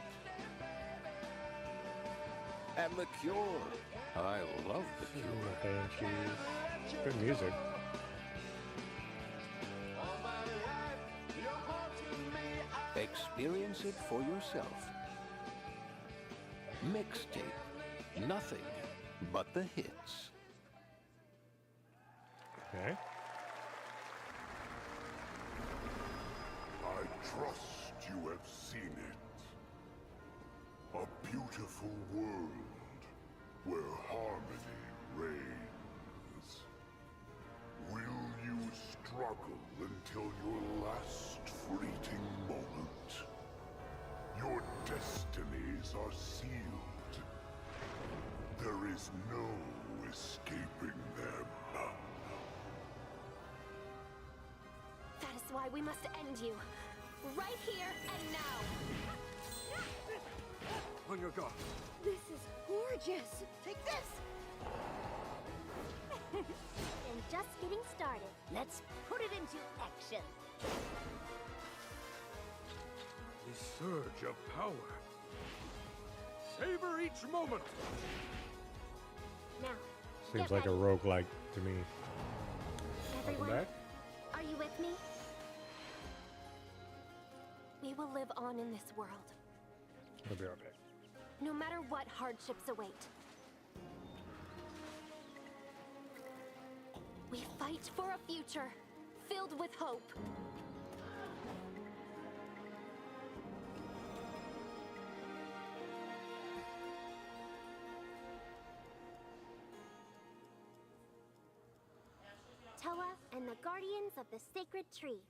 And The Cure. I love The Cure. Good music. Experience it for yourself. Mixtape. Nothing but the hits. Okay. I trust you have seen it. A beautiful world where harmony reigns. Will you struggle until your last fleeting moment? Your destinies are sealed. There is no escaping them. That is why we must end you. Right here and now. On your guard. This is gorgeous. Take this. And just getting started. Let's put it into action. A surge of power. Savor each moment. Now. Seems like a roguelike to me. Welcome Everyone, back. are you with me? We will live on in this world, It'll be okay. no matter what hardships await. We fight for a future filled with hope. Toa and the Guardians of the Sacred Tree.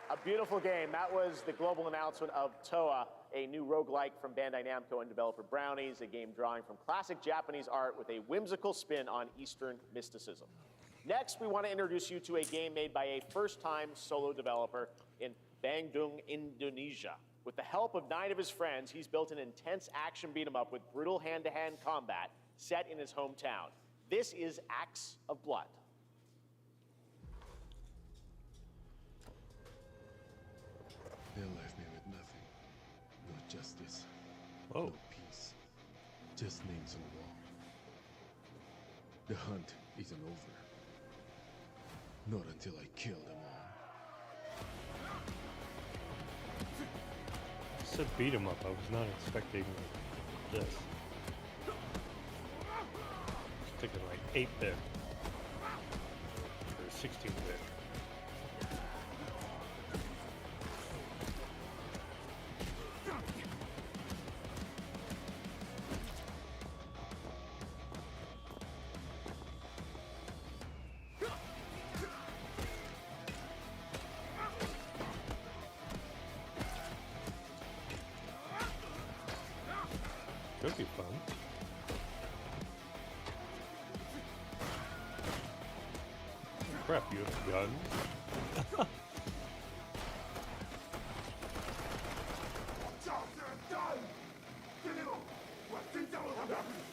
A beautiful game. That was the global announcement of Toa, a new roguelike from Bandai Namco and developer Brownies, a game drawing from classic Japanese art with a whimsical spin on Eastern mysticism. Next, we want to introduce you to a game made by a first-time solo developer in Bandung, Indonesia. With the help of 9 of his friends, he's built an intense action beat-em-up with brutal hand-to-hand combat set in his hometown. This is Acts of Blood. They left me with nothing. No justice. Whoa. No peace. Just names on the wall. The hunt isn't over. Not until I kill them all. It's a beat 'em up. I was not expecting this. It's thinking like 8-bit or 16-bit. Could be fun. Crap, you have guns?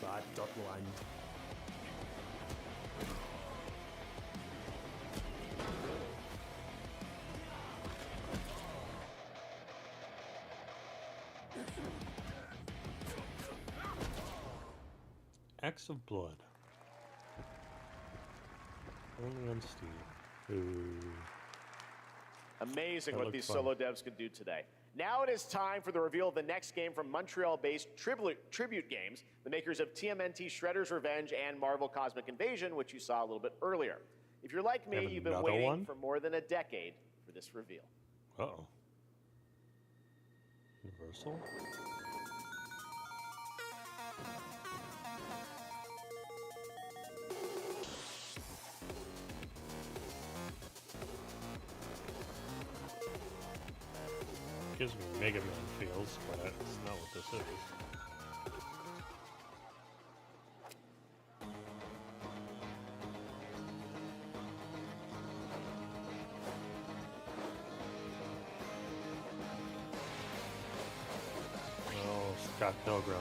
Bad.land. Acts of Blood. Only on Steam. Ooh. Amazing That what looked these fun. solo devs could do today. Now it is time for the reveal of the next game from Montreal-based Tribute Games, the makers of TMNT Shredder's Revenge and Marvel Cosmic Invasion, which you saw a little bit earlier. If you're like me, Have you've been another waiting one? for more than a decade for this reveal. Uh-oh. Universal? Gives me Mega Man feels, but that's not what this is. Oh, Scott Pilgrim.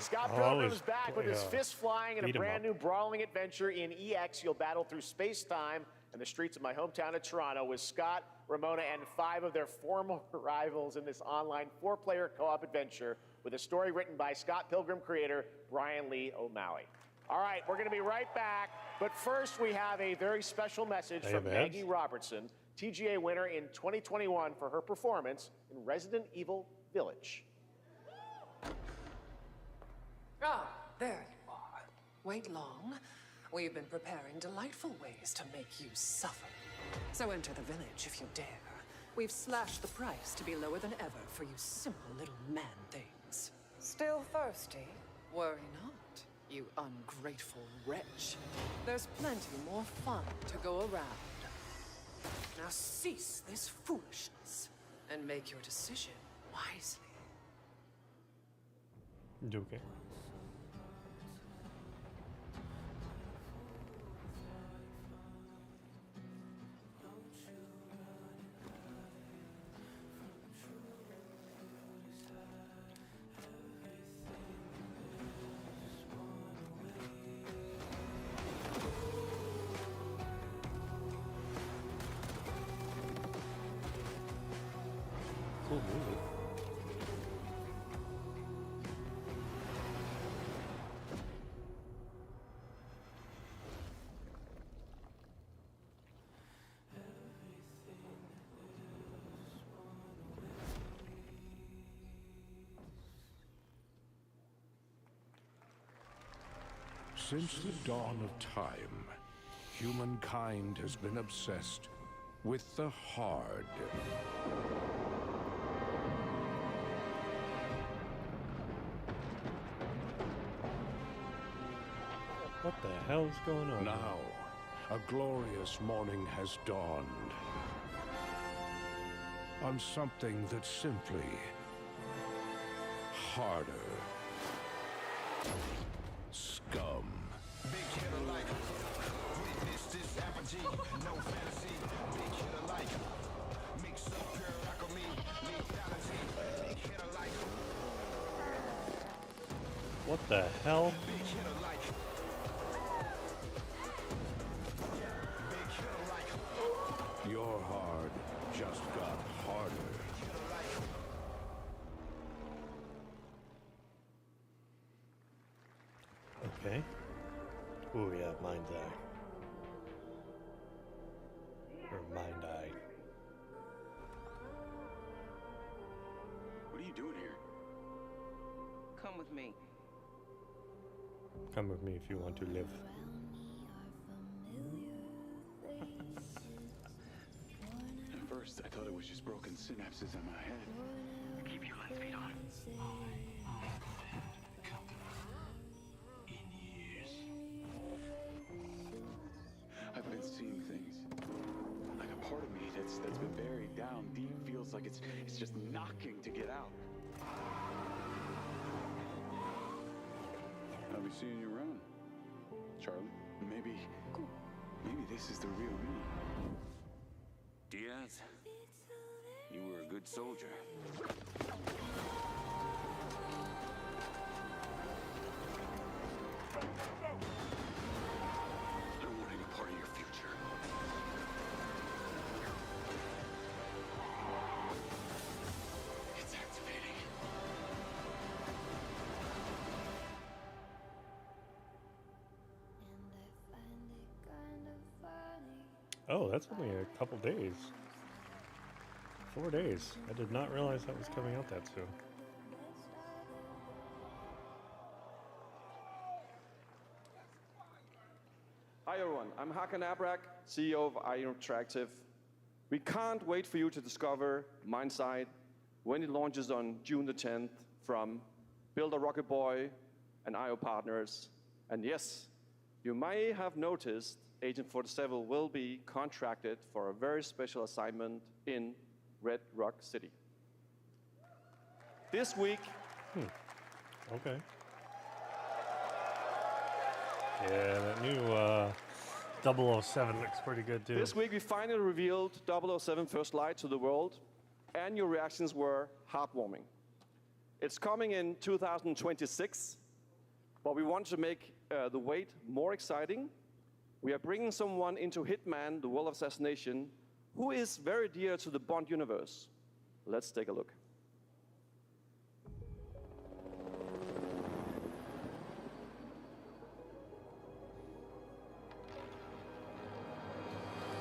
Scott I'll Pilgrim's always back with play, his fists flying in a beat 'em brand up. new brawling adventure in EX. You'll battle through space-time and the streets of my hometown of Toronto with Scott, Ramona, and 5 of their former rivals in this online 4-player co-op adventure with a story written by Scott Pilgrim creator Brian Lee O'Malley. All right, we're going to be right back, but first we have a very special message from Maggie Robertson, TGA winner in 2021 for her performance in Resident Evil Village. Ah, there you are. Wait long. We've been preparing delightful ways to make you suffer. So enter the village if you dare. We've slashed the price to be lower than ever for you simple little man things. Still thirsty? Worry not, you ungrateful wretch. There's plenty more fun to go around. Now cease this foolishness and make your decision wisely. Okay. Cool movie. Since the dawn of time, humankind has been obsessed with the hard. What the hell is going on? Now, a glorious morning has dawned on something that's simply harder. Scum. Big hitter like witness this apogee, no fantasy. Big hitter like mix up pure alchemy, lethality. Big hitter like What the hell? big hitter like Your hard just got harder. Okay. Ooh, yeah, mind's eye. Or mind eye. What are you doing here? Come with me. Come with me if you want to live. At first, I thought it was just broken synapses in my head. Keep your lens feed on. I've been seeing things. Like a part of me that's been buried down deep feels like it's just knocking to get out. I'll be seeing you around, Charlie. Maybe this is the real me. Diaz, you were a good soldier. I don't want any part of your future. It's activating. Oh, that's only a couple days. 4 days. I did not realize that was coming out that soon. Hi everyone, I'm Hakan Abrak, CEO of IO Interactive. We can't wait for you to discover Mindside when it launches on June the 10th from Build a Rocket Boy and IO partners. And yes, you may have noticed Agent 47 will be contracted for a very special assignment in Red Rock City. This week, Okay. Yeah, that new 007 looks pretty good too. This week we finally revealed 007 First Light to the world, and your reactions were heartwarming. It's coming in 2026, But we want to make the wait more exciting. We are bringing someone into Hitman, the World of Assassination, who is very dear to the Bond universe. Let's take a look.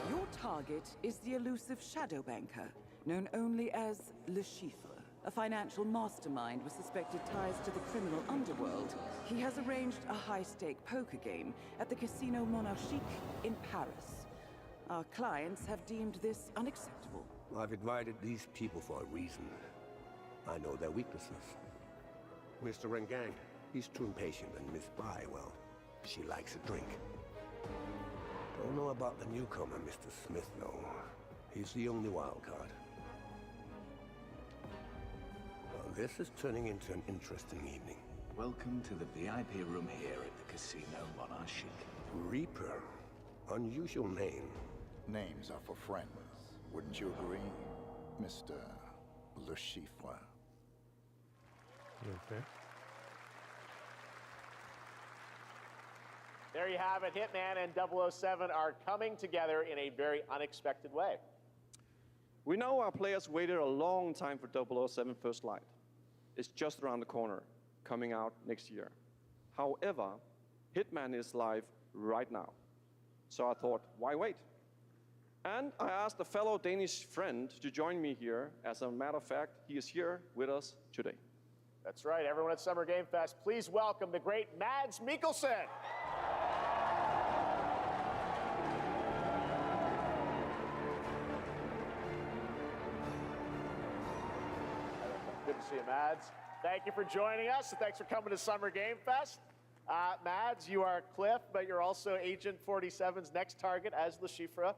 Your target is the elusive shadow banker, known only as Le Chiffre, a financial mastermind with suspected ties to the criminal underworld. He has arranged a high-stake poker game at the Casino Monarchique in Paris. Our clients have deemed this unacceptable. I've invited these people for a reason. I know their weaknesses. Mr. Rengang, he's too impatient, and Miss Bai, well, she likes a drink. Don't know about the newcomer, Mr. Smith, though. He's the only wild card. Well, this is turning into an interesting evening. Welcome to the VIP room here at the Casino Monarchique. Reaper. Unusual name. Names are for friends. Wouldn't you agree, Mr. Le Chiffre? Okay. There you have it. Hitman and 007 are coming together in a very unexpected way. We know our players waited a long time for 007 First Light. It's just around the corner, coming out next year. However, Hitman is live right now. So I thought, why wait? And I asked a fellow Danish friend to join me here. As a matter of fact, he is here with us today. That's right. Everyone at Summer Game Fest, please welcome the great Mads Mikkelsen. Good to see you, Mads. Thank you for joining us, and thanks for coming to Summer Game Fest. Mads, you are Cliff, but you're also Agent 47's next target as Le Chiffre,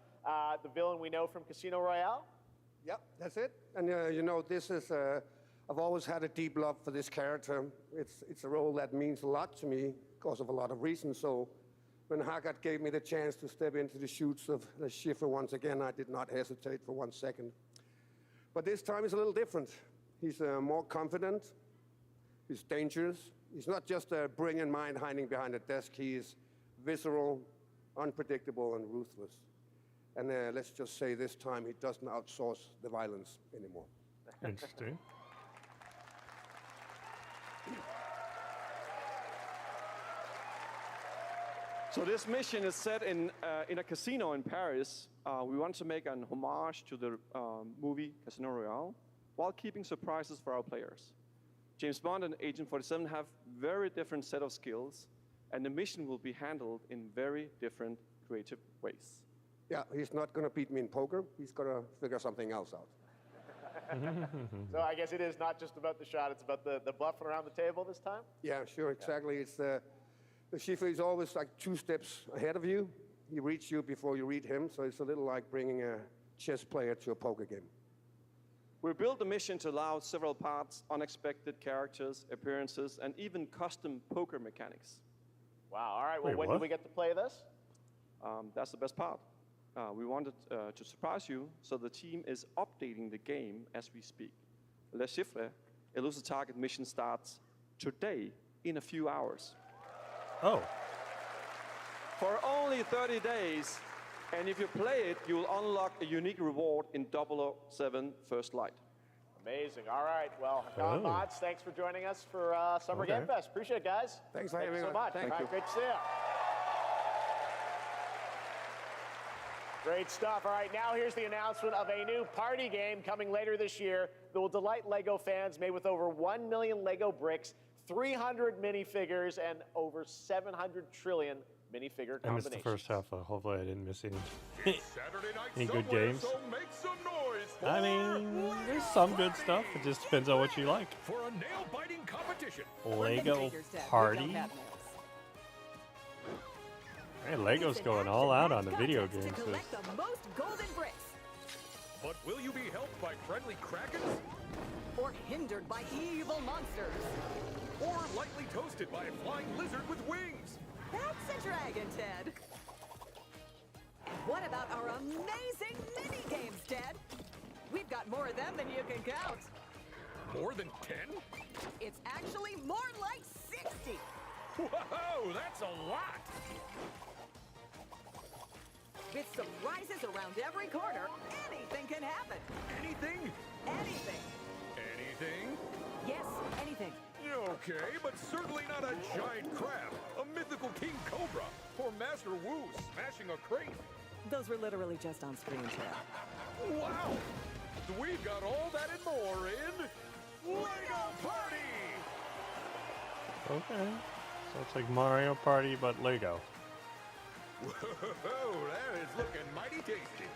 the villain we know from Casino Royale. Yep, that's it. And you know, this is, I've always had a deep love for this character. It's a role that means a lot to me because of a lot of reasons. So when Haggard gave me the chance to step into the shoes of Le Chiffre once again, I did not hesitate for 1 second. But this time is a little different. He's more confident. He's dangerous. He's not just a brilliant mind hiding behind a desk. He is visceral, unpredictable, and ruthless. And let's just say this time he doesn't outsource the violence anymore. Interesting. So this mission is set in a casino in Paris. We want to make an homage to the movie Casino Royale while keeping surprises for our players. James Bond and Agent 47 have very different set of skills, and the mission will be handled in very different creative ways. Yeah, he's not going to beat me in poker. He's going to figure something else out. So I guess it is not just about the shot, it's about the bluffing around the table this time? Yeah, sure, exactly. It's the Chiffre is always like 2 steps ahead of you. He reads you before you read him, so it's a little like bringing a chess player to a poker game. We built the mission to allow several parts, unexpected characters, appearances, and even custom poker mechanics. Wow, all right, well, when do we get to play this? That's the best part. We wanted to surprise you, so the team is updating the game as we speak. Le Chiffre, Elusive Target mission starts today in a few hours. Oh. For only 30 days, and if you play it, you will unlock a unique reward in 007 First Light. Amazing. All right. Well, Hakan Mods, thanks for joining us for Summer Game Fest. Appreciate it, guys. Thanks for having me. Thank you so much. Thank All you. right, great to see you. Great stuff. All right, now here's the announcement of a new party game coming later this year that will delight LEGO fans, made with over 1 million LEGO bricks, 300 minifigures, and over 700 trillion minifigure I missed combinations. the first half, hopefully I didn't miss any. Saturday night Any good somewhere, games? so make some noise for I mean, there's some good stuff. It just depends on what you like. for a nail-biting competition. Lego Party. Hey, Lego's going all out on the video games. To collect the most golden bricks, But will you be helped by friendly krakens? or hindered by evil monsters. Or lightly toasted by a flying lizard with wings? That's a dragon, Ted. What about our amazing mini games, Ted? We've got more of them than you can count. More than 10? It's actually more like 60. Whoa, that's a lot! With surprises around every corner, anything can happen. Anything? Anything. Anything? Yes, anything. Okay, but certainly not a giant crab, a mythical king cobra, or Master Wu smashing a crate. Those were literally just on screen, too. Wow! We've got all that and more in LEGO Party! Okay. So it's like Mario Party, but Lego. Whoa, that is looking mighty tasty.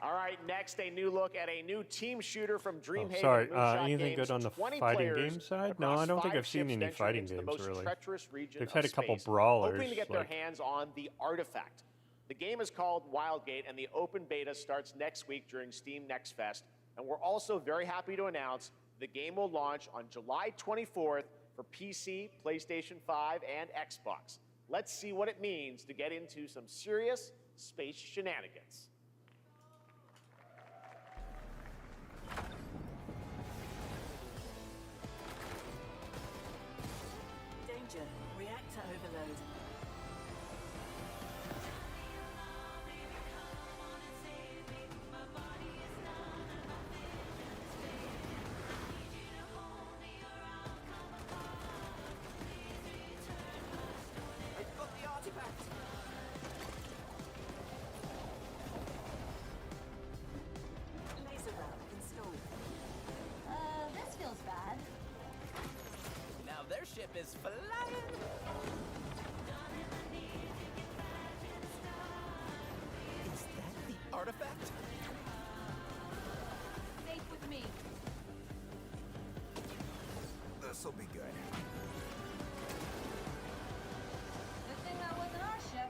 All right, next, a new look at a new team shooter from Dreamhaven. Sorry, Moonshot anything Games, good on the 20 fighting players game side? No, across I don't think 5 I've seen ships any venturing fighting into the games, most really. treacherous region They've of had a couple space, brawlers. hoping to get their like- hands on the Artifact. The game is called Wildgate, and the open beta starts next week during Steam Next Fest. And we're also very happy to announce the game will launch on July 24th for PC, PlayStation 5, and Xbox. Let's see what it means to get into some serious space shenanigans. Danger. Reactor overload. I've got the artifact. Laser round installed. This feels bad. Now their ship is flying. Is that the artifact? Safe with me. This'll be good. Good thing that wasn't our ship.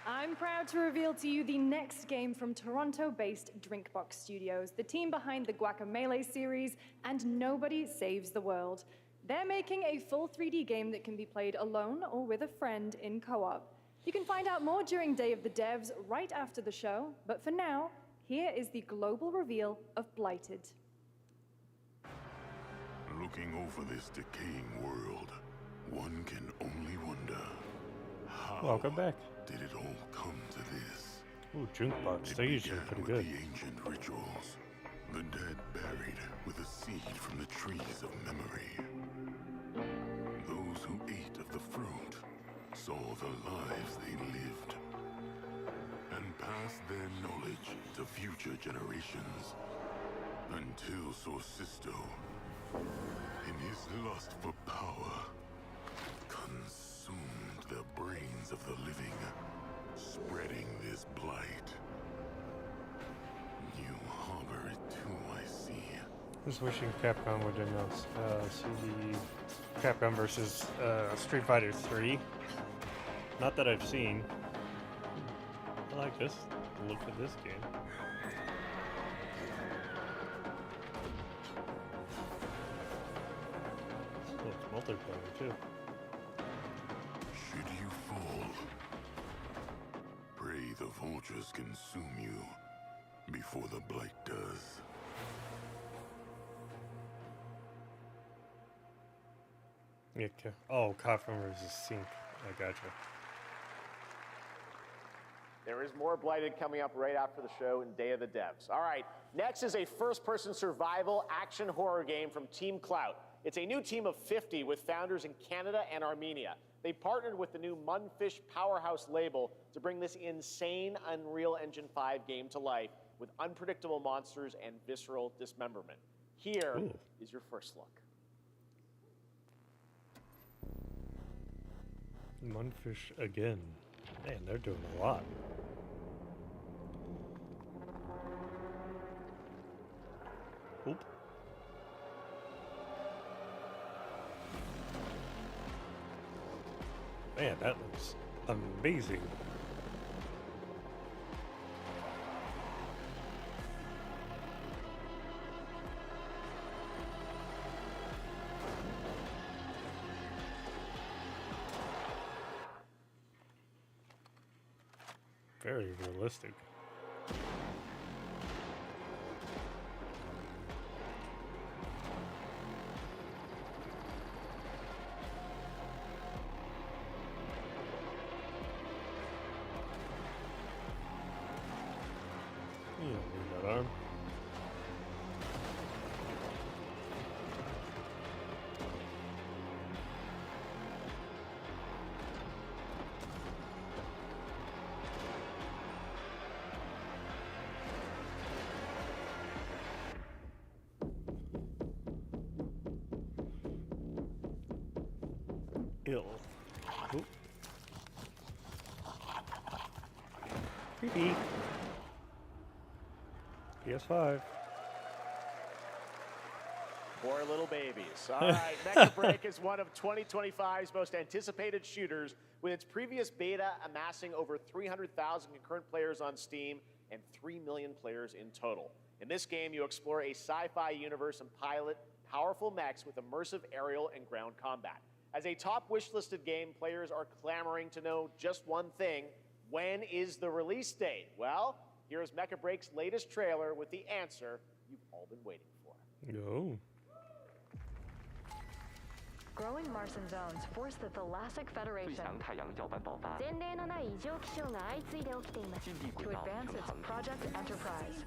I'm proud to reveal to you the next game from Toronto-based Drinkbox Studios, the team behind the Guacamelee series and Nobody Saves the World. They're making a full 3D game that can be played alone or with a friend in co-op. You can find out more during Day of the Devs right after the show, but for now, here is the global reveal of Blighted. Looking over this decaying world, one can only wonder how Welcome back. did it all come to this? Ooh, Drinkbox. It They're usually began pretty with good. the ancient rituals, the dead buried with a seed from the trees of memory. Those who ate of the fruit saw the lives they lived and passed their knowledge to future generations until Sorcisto, in his lust for power, consumed the brains of the living, spreading this blight. You harbor it too, I see. Just wishing Capcom would announce see the Capcom versus Street Fighter 3. Not that I've seen. I like this. The look of this game. Oh, it's multiplayer too. Should you fall, pray the vultures consume you before the blight does. Yeah, oh, Capcom versus Sync. I gotcha. There is more Blighted coming up right after the show in Day of the Devs. All right, next is a first-person survival action horror game from Team Clout. It's a new team of 50 with founders in Canada and Armenia. They partnered with the new Munfish Powerhouse label to bring this insane Unreal Engine 5 game to life with unpredictable monsters and visceral dismemberment. Here is your first look. Munfish again. Man, they're doing a lot. Oop. Man, that looks amazing. very realistic. You don't need that arm. Ill. Oop. Creepy. PS5. Poor little babies. All right, Mecha Break is one of 2025's most anticipated shooters, with its previous beta amassing over 300,000 concurrent players on Steam and 3 million players in total. In this game, you explore a sci-fi universe and pilot powerful mechs with immersive aerial and ground combat. As a top wishlisted game, players are clamoring to know just one thing: when is the release date? Well, here's Mecha Break's latest trailer with the answer you've all been waiting for. No. Growing Martian zones force the Thalassic Federation to advance its Project Enterprise.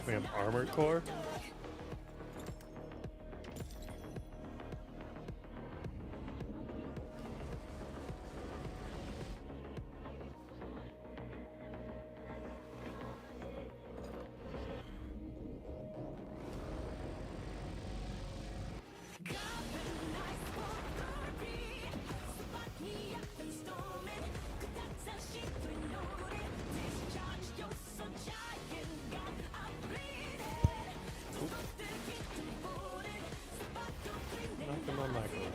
We have Armored Core. Nothing on microwave.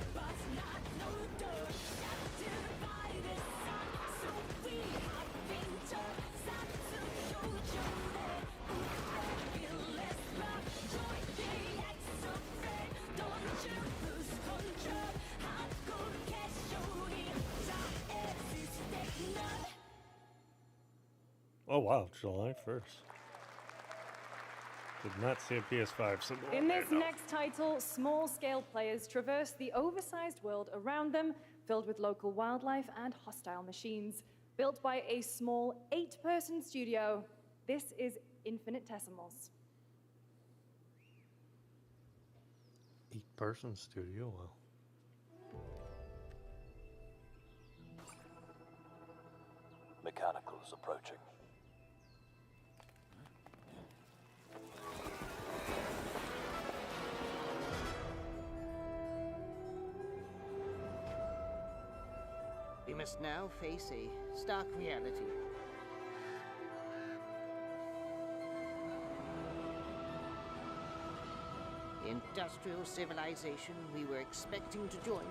Oh wow, July 1st. Did not see a PS5 symbol. In this no. next title, small-scale players traverse the oversized world around them, filled with local wildlife and hostile machines. Built by a small 8-person studio, this is Infinitesimals. 8-person studio, wow. Mechanicals approaching. We must now face a stark reality. The industrial civilization we were expecting to join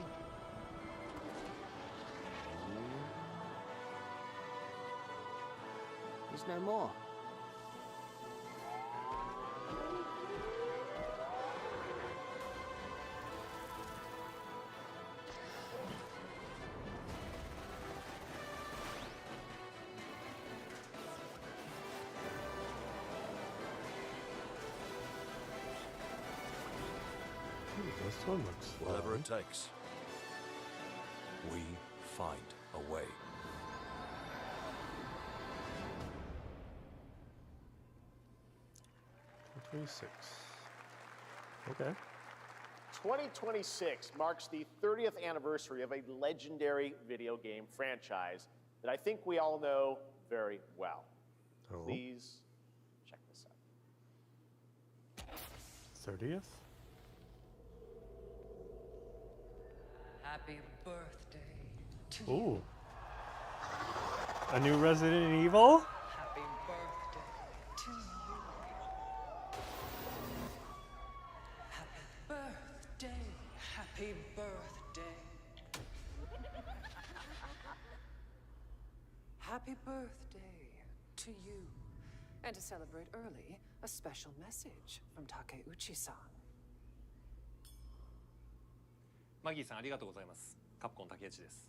is no more. This one looks Whatever it takes, we find a way. $26. Okay. 2026 marks the 30th anniversary of a legendary video game franchise that I think we all know very well. Oh. Please check this out. 30th? Happy birthday to Ooh. you. A new Resident Evil? Happy birthday to you. Happy birthday. Happy birthday. Happy birthday to you. And to celebrate early, a special message from Takeuchi-san. マギーさんありがとうございます。カプコン竹内です。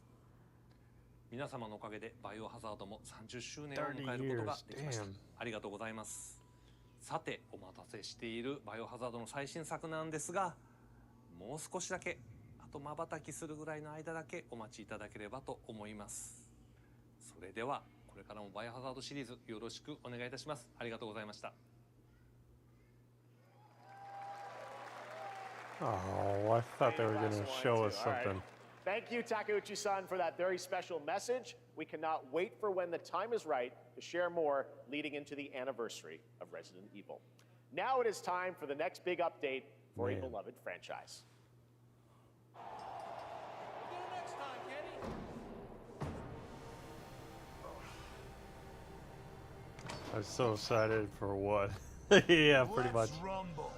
皆様のおかげでバイオハザードも30周年を迎えることができました。ありがとうございます。さて、お待たせしているバイオハザードの最新作なんですが、もう少しだけ、あと瞬きするぐらいの間だけお待ちいただければと思います。それでは、これからもバイオハザードシリーズよろしくお願いいたします。ありがとうございました。Oh, I thought they were going to show us something. Thank you, Takeuchi-san, for that very special message. We cannot wait for when the time is right to share more leading into the anniversary of Resident Evil. Now it is time for the next big update for a beloved franchise. I'm so excited for what? Yeah, pretty much. Rumble.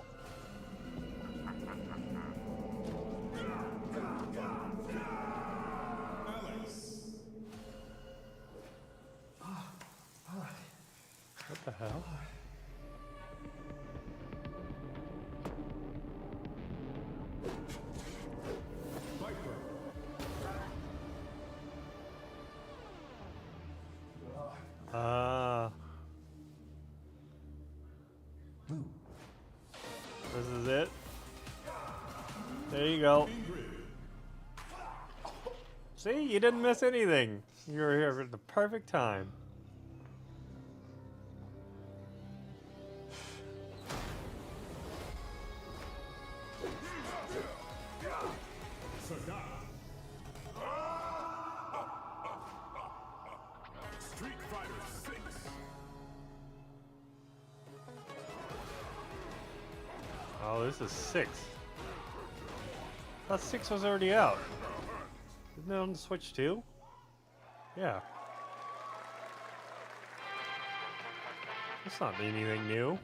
What the hell? This is it. There you go. See, you didn't miss anything. You were here at the perfect time. Street Fighter 6. Oh, this is 6. I thought 6 was already out. Isn't it on the Switch too? Yeah. That's not anything new.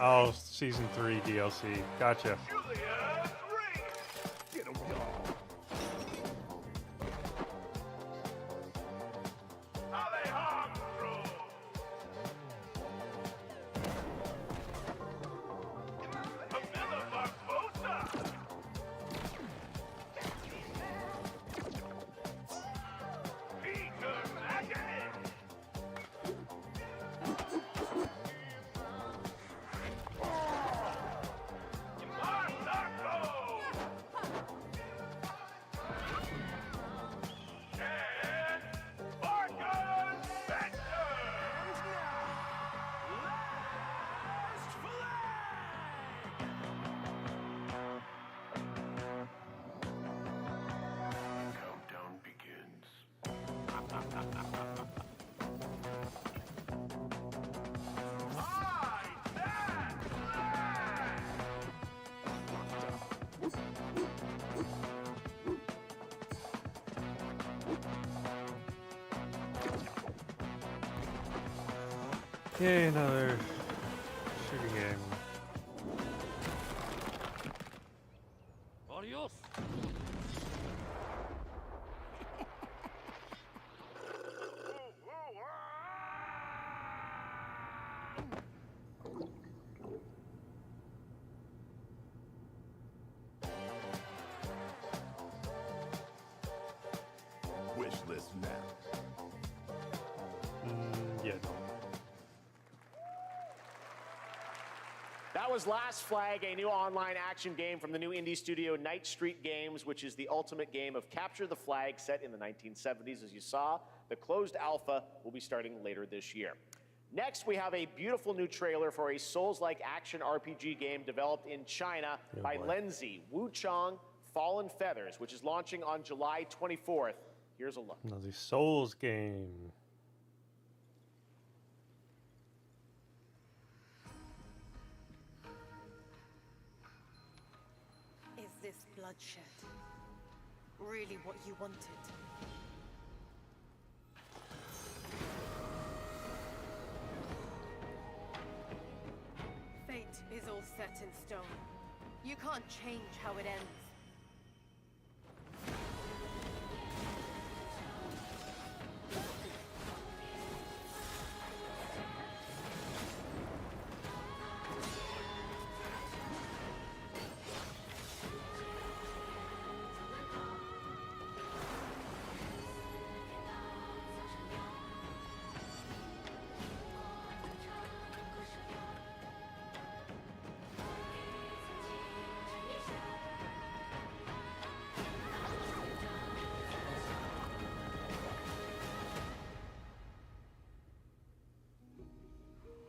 Oh, Season 3 DLC. Gotcha. Get 'em, y'all. Yay, another shooting game. Adios. Wish list now. Yeah. That was Last Flag, a new online action game from the new indie studio Night Street Games, which is the ultimate game of capture the flag set in the 1970s, as you saw. The closed alpha will be starting later this year. Next, we have a beautiful new trailer for a Souls-like action RPG game developed in China by Lenzi, Wu Chang, Fallen Feathers, which is launching on July 24th. Here's a look. Another Souls game. Is this bloodshed really what you wanted? Fate is all set in stone. You can't change how it ends.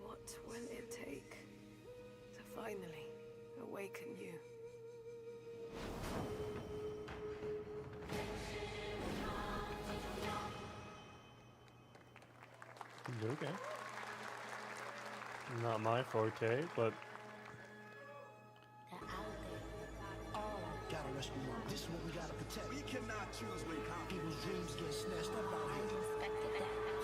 What will it take to finally awaken you? Okay. Not my forte, but Gotta rescue them. This is what we gotta protect. We cannot choose when people's dreams get snatched up out here.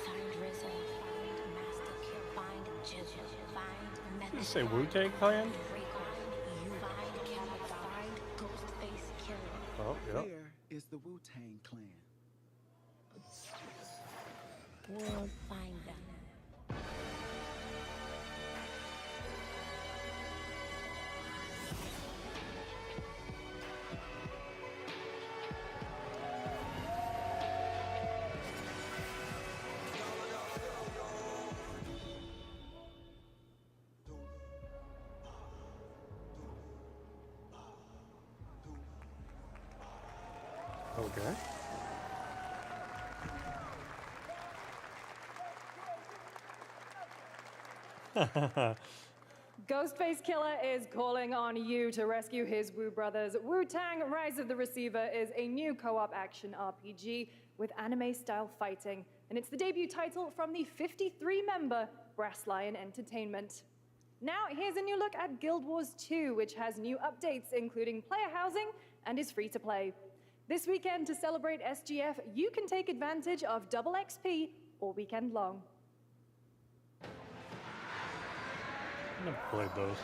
Find Rizzo, find Master Kill, find Jizzle, find did you say Wu-Tang Clan? find Killer, find Ghostface Killer. Oh, yeah. Where is the Wu-Tang Clan? We'll find them. Okay. Ghostface Killer is calling on you to rescue his Wu brothers. Wu-Tang Rise of the Receiver is a new co-op action RPG with anime-style fighting, and it's the debut title from the 53-member Brass Lion Entertainment. Now, here's a new look at Guild Wars 2, which has new updates, including player housing, and is free to play. This weekend, to celebrate SGF, you can take advantage of double XP all weekend long. I've never played those.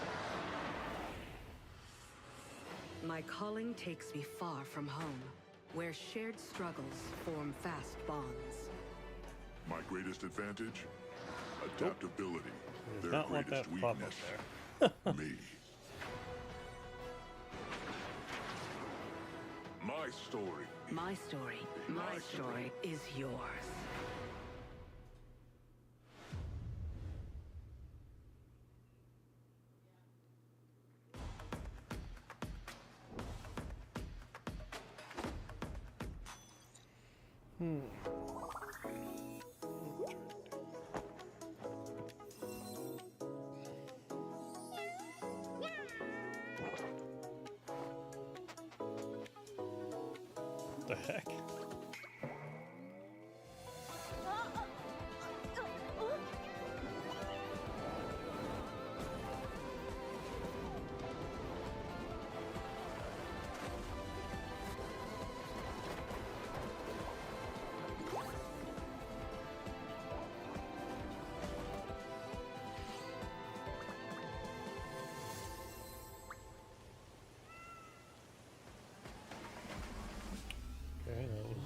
My calling takes me far from home, where shared struggles form fast bonds. My greatest advantage? Adaptability. Does Their not want greatest that pop up weakness. Me. My story. My story, my story is yours. What the heck? Okay, that was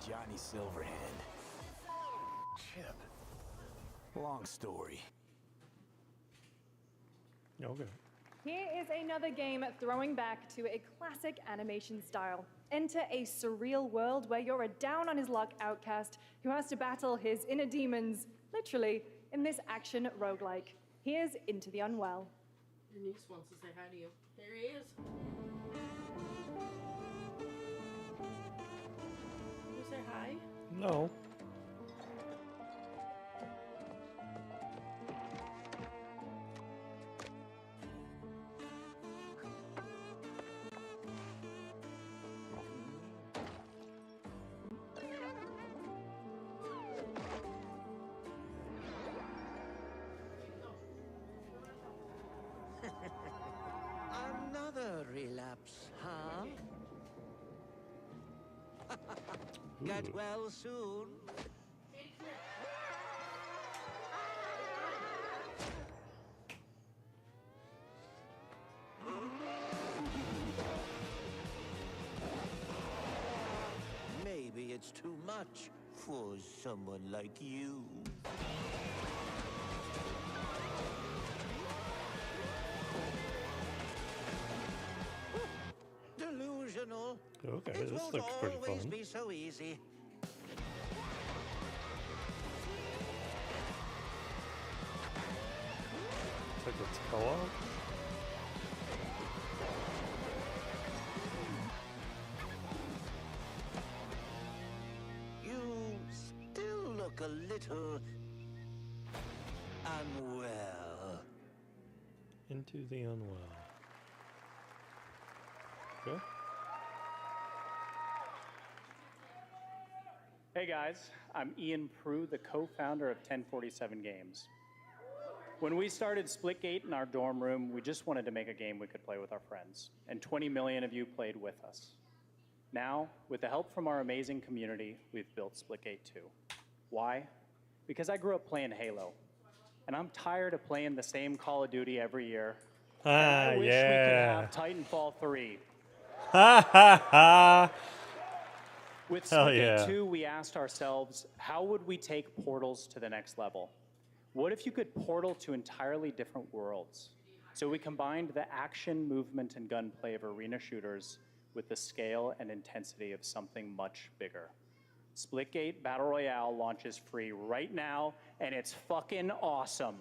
Johnny Silverhand. Chip. Long story. Okay. Here is another game throwing back to a classic animation style. Enter a surreal world where you're a down-on-his-luck outcast who has to battle his inner demons, literally, in this action roguelike. Here's Into the Unwell. Your niece wants to say hi to you. There he is. Can you say hi? No. Another relapse, huh? Get well soon. Maybe it's too much for someone like you. Delusional. Okay, It this won't looks pretty always fun. be so easy. Looks like it's co-op. You still look a little unwell. Into the Unwell. Okay. Hey guys, I'm Ian Prue, the co-founder of 1047 Games. When we started Splitgate in our dorm room, we just wanted to make a game we could play with our friends, and 20 million of you played with us. Now, with the help from our amazing community, we've built Splitgate 2. Why? Because I grew up playing Halo, and I'm tired of playing the same Call of Duty every year. And I wish we could have Titanfall 3. Ha ha ha! With Hell Splitgate yeah. 2, we asked ourselves, how would we take Portals to the next level? What if you could portal to entirely different worlds? So we combined the action, movement, and gunplay of arena shooters with the scale and intensity of something much bigger. Splitgate Battle Royale launches free right now, and it's fucking awesome.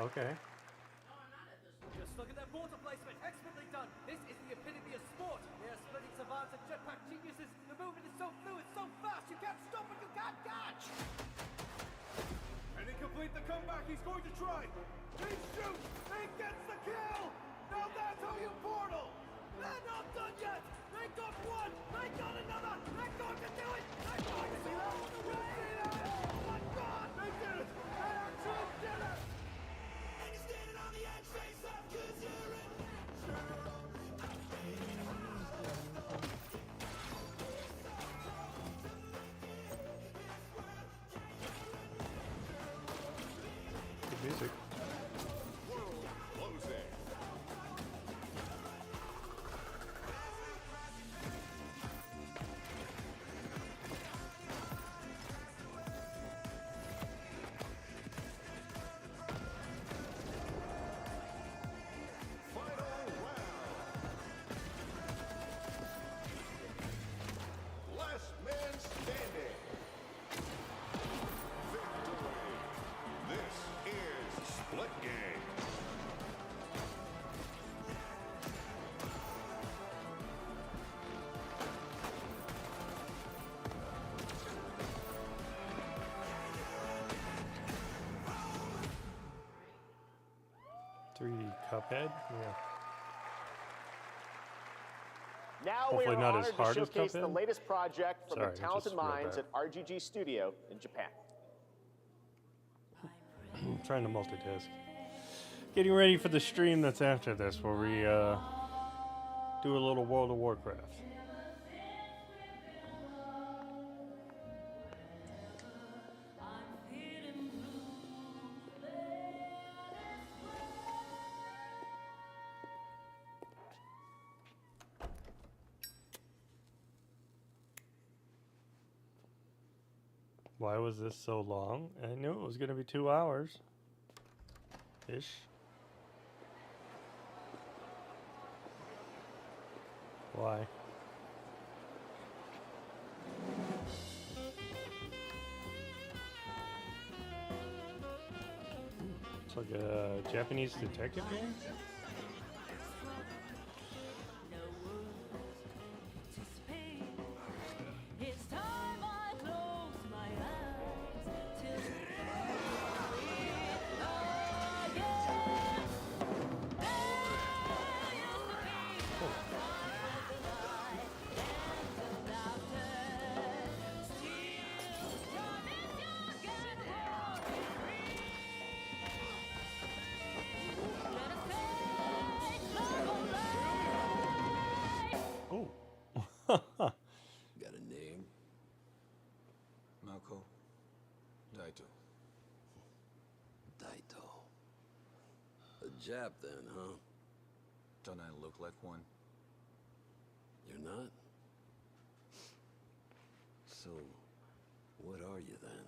Okay. Just look at that water placement. Expertly done. This is the epitome of sport. They're splitting savants and jetpack geniuses. The movement is so fluid, so fast. You can't stop it. You can't catch. And he complete the comeback. He's going to try. He shoots. He gets the kill. Now that's how you portal. They're not done yet. They got one. They got another. They're going to do it. They're going to see that. Oh my God! They did it. They actually did it. And he's standing on the edge, face up, 'cause you're in. Good music. Last man standing. Victory. This is Splitgate. Cuphead? Yeah. Now Hopefully we are not as honored to hard as showcase the Cuphead. latest project from Sorry, the talented just real minds bad. at RGG Studio in Japan. I'm trying to multitask. Getting ready for the stream that's after this, where we do a little World of Warcraft. Why was this so long? I knew it was going to be 2 hours. Ish. Why? It's like a Japanese detective game? Got a name? Mako. Daito. Daito. A Jap then, huh? Don't I look like one? You're not? So, what are you then?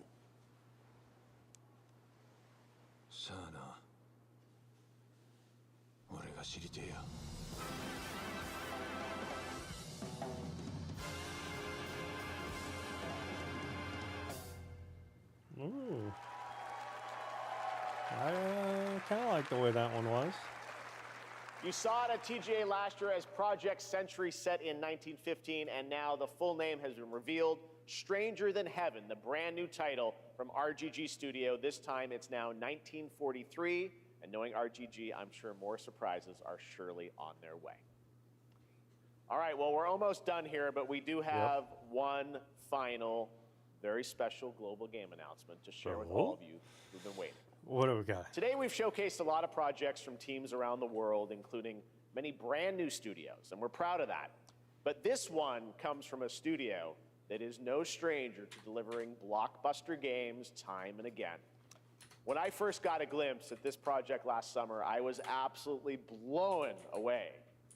Sana. 俺が知りてえや。Ooh. I kind of like the way that one was. You saw it at TGA last year as Project Century set in 1915, and now the full name has been revealed. Stranger Than Heaven, the brand new title from RGG Studio. This time it's now 1943, and knowing RGG, I'm sure more surprises are surely on their way. All right, well, we're almost done here, but we do have one final, very special global game announcement to share with all of you who've been waiting. What do we got? Today we've showcased a lot of projects from teams around the world, including many brand new studios, and we're proud of that. But this one comes from a studio that is no stranger to delivering blockbuster games time and again. When I first got a glimpse at this project last summer, I was absolutely blown away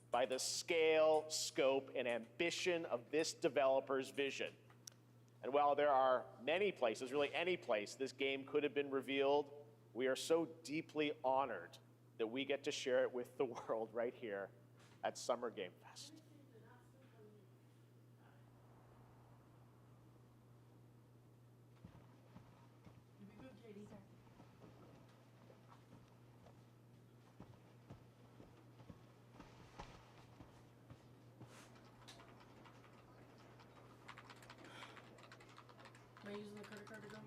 by the scale, scope, and ambition of this developer's vision. And while there are many places, really any place, this game could have been revealed, we are so deeply honored that we get to share it with the world right here at Summer Game Fest. Am I using the credit card to go?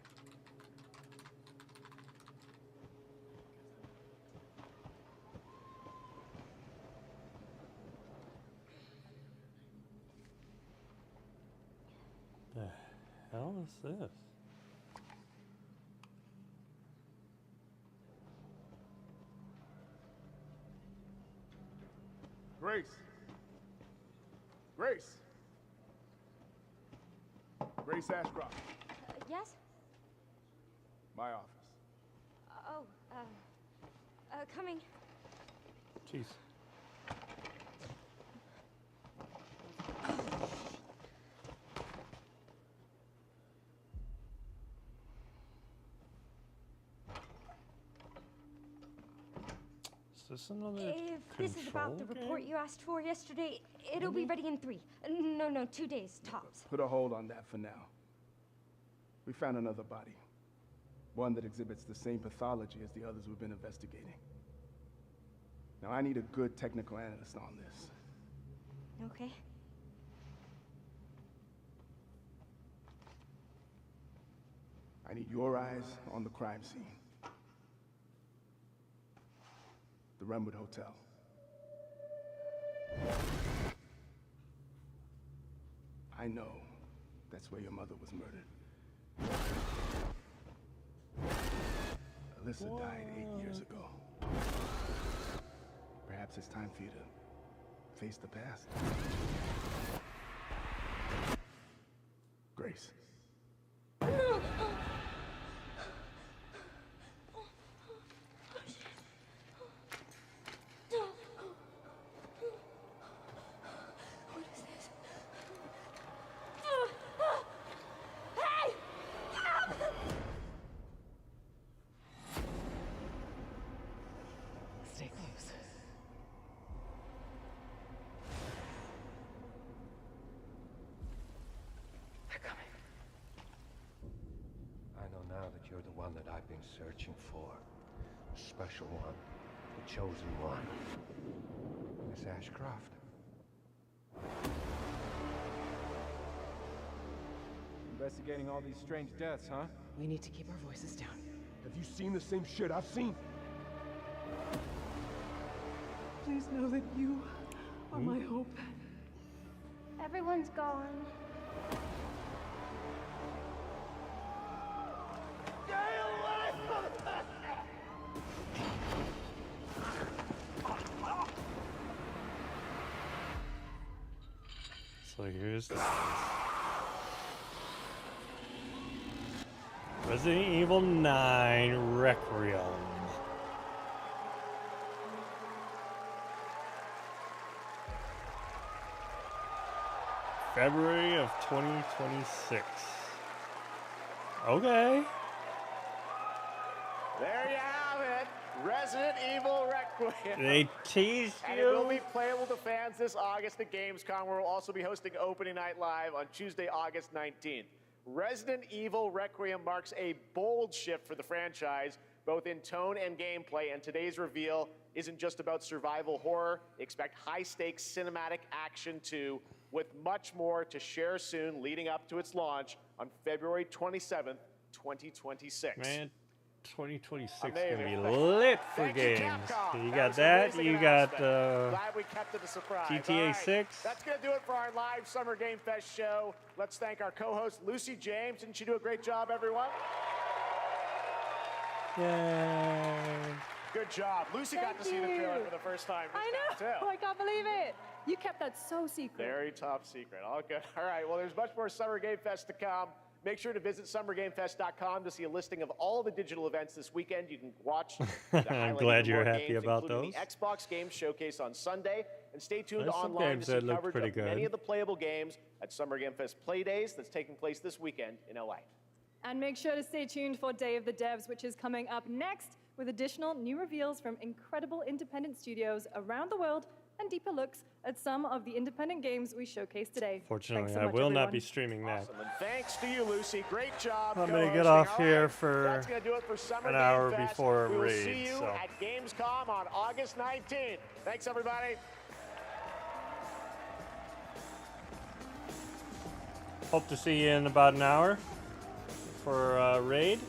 The hell is this? Grace. Grace. Grace Ashcroft. Yes? My office. Oh, coming. Jeez. Is this another If this is about the control report game? you asked for yesterday, it'll be ready in 3. No, 2 days tops. Put a hold on that for now. We found another body. One that exhibits the same pathology as the others we've been investigating. Now, I need a good technical analyst on this. Okay. I need your eyes on the crime scene. The Renwood Hotel. I know that's where your mother was murdered. Alyssa died 8 years ago. Perhaps it's time for you to face the past. Grace. one that I've been searching for. The special one. The chosen one. Miss Ashcroft. Investigating all these strange deaths, huh? We need to keep our voices down. Have you seen the same shit I've seen? Please know that you are my hope. Everyone's gone. So here's the Resident Evil 9 Requiem. February of 2026. Okay. There you have it. Resident Evil Requiem. They teased And you. it will be playable to fans this August at Gamescom, where we'll also be hosting Opening Night Live on Tuesday, August 19th. Resident Evil Requiem marks a bold shift for the franchise, both in tone and gameplay, and today's reveal isn't just about survival horror. Expect high-stakes cinematic action too, with much more to share soon leading up to its launch on February 27th, 2026. Man, 2026 is Amazing. gonna be lit for Thank you, games. Capcom. You That got was an that. amazing You got announcement. Glad we kept it a surprise. GTA All right, 6. That's going to do it for our live Summer Game Fest show. Let's thank our co-host, Lucy James. Didn't she do a great job, everyone? Yay. Good job. Lucy got to see the trailer for the first time this I know. time, too. I can't believe it. You kept that so secret. Very top secret. All good. All right. Well, there's much more Summer Game Fest to come. Make sure to visit summergamefest.com to see a listing of all the digital events this weekend. You can watch. I'm glad you're happy games, about including those. The Xbox Games Showcase on Sunday, and stay tuned There's some online games to that see look coverage pretty of many good. of the playable games at Summer Game Fest Play Days that's taking place this weekend in LA. And make sure to stay tuned for Day of the Devs, which is coming up next with additional new reveals from incredible independent studios around the world and deeper looks at some of the independent games we showcased today. Fortunately, Thanks so I much, will not everyone. be streaming that. Awesome. And thanks to you, Lucy. Great job. I'm gonna get co-hosting. off All here right, for that's gonna do it for Summer an Game hour Fest. before We will raid, see you so. at Gamescom on August 19th. Thanks, everybody. Hope to see you in about an hour for raid.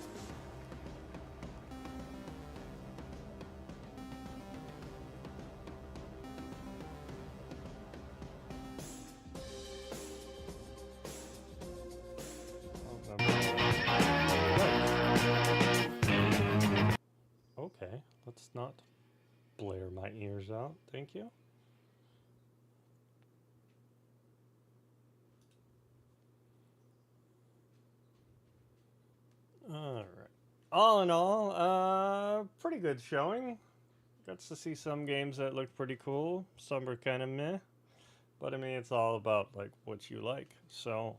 Okay, let's not blare my ears out. Thank you. All right. All in all, pretty good showing. Got to see some games that look pretty cool. Some are kind of meh. But I mean, it's all about like what you like. So,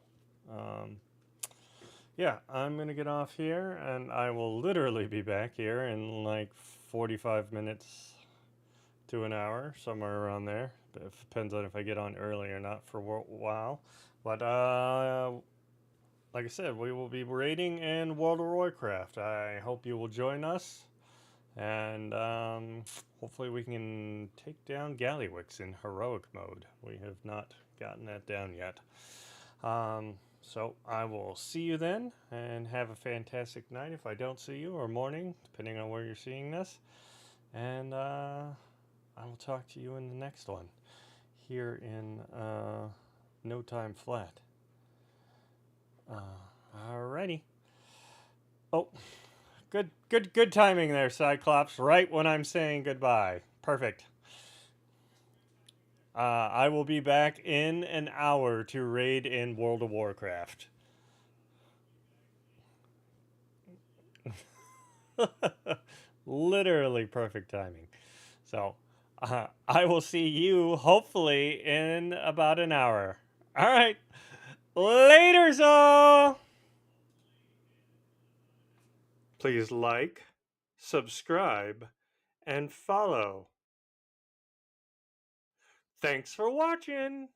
yeah, I'm going to get off here and I will literally be back here in like 45 minutes to an hour, somewhere around there. It depends on if I get on early or not for a while. But, like I said, we will be raiding in World of Warcraft. I hope you will join us. And hopefully we can take down Gallywix in heroic mode. We have not gotten that down yet. So I will see you then, and have a fantastic night if I don't see you, or morning, depending on where you're seeing this. And I will talk to you in the next one, here in no time flat. Alrighty. Oh, good timing there, Cyclops. Right when I'm saying goodbye. Perfect. I will be back in an hour to raid in World of Warcraft. Literally perfect timing. So, I will see you hopefully in about an hour. All right. Laters all. Please like, subscribe, and follow. Thanks for watching.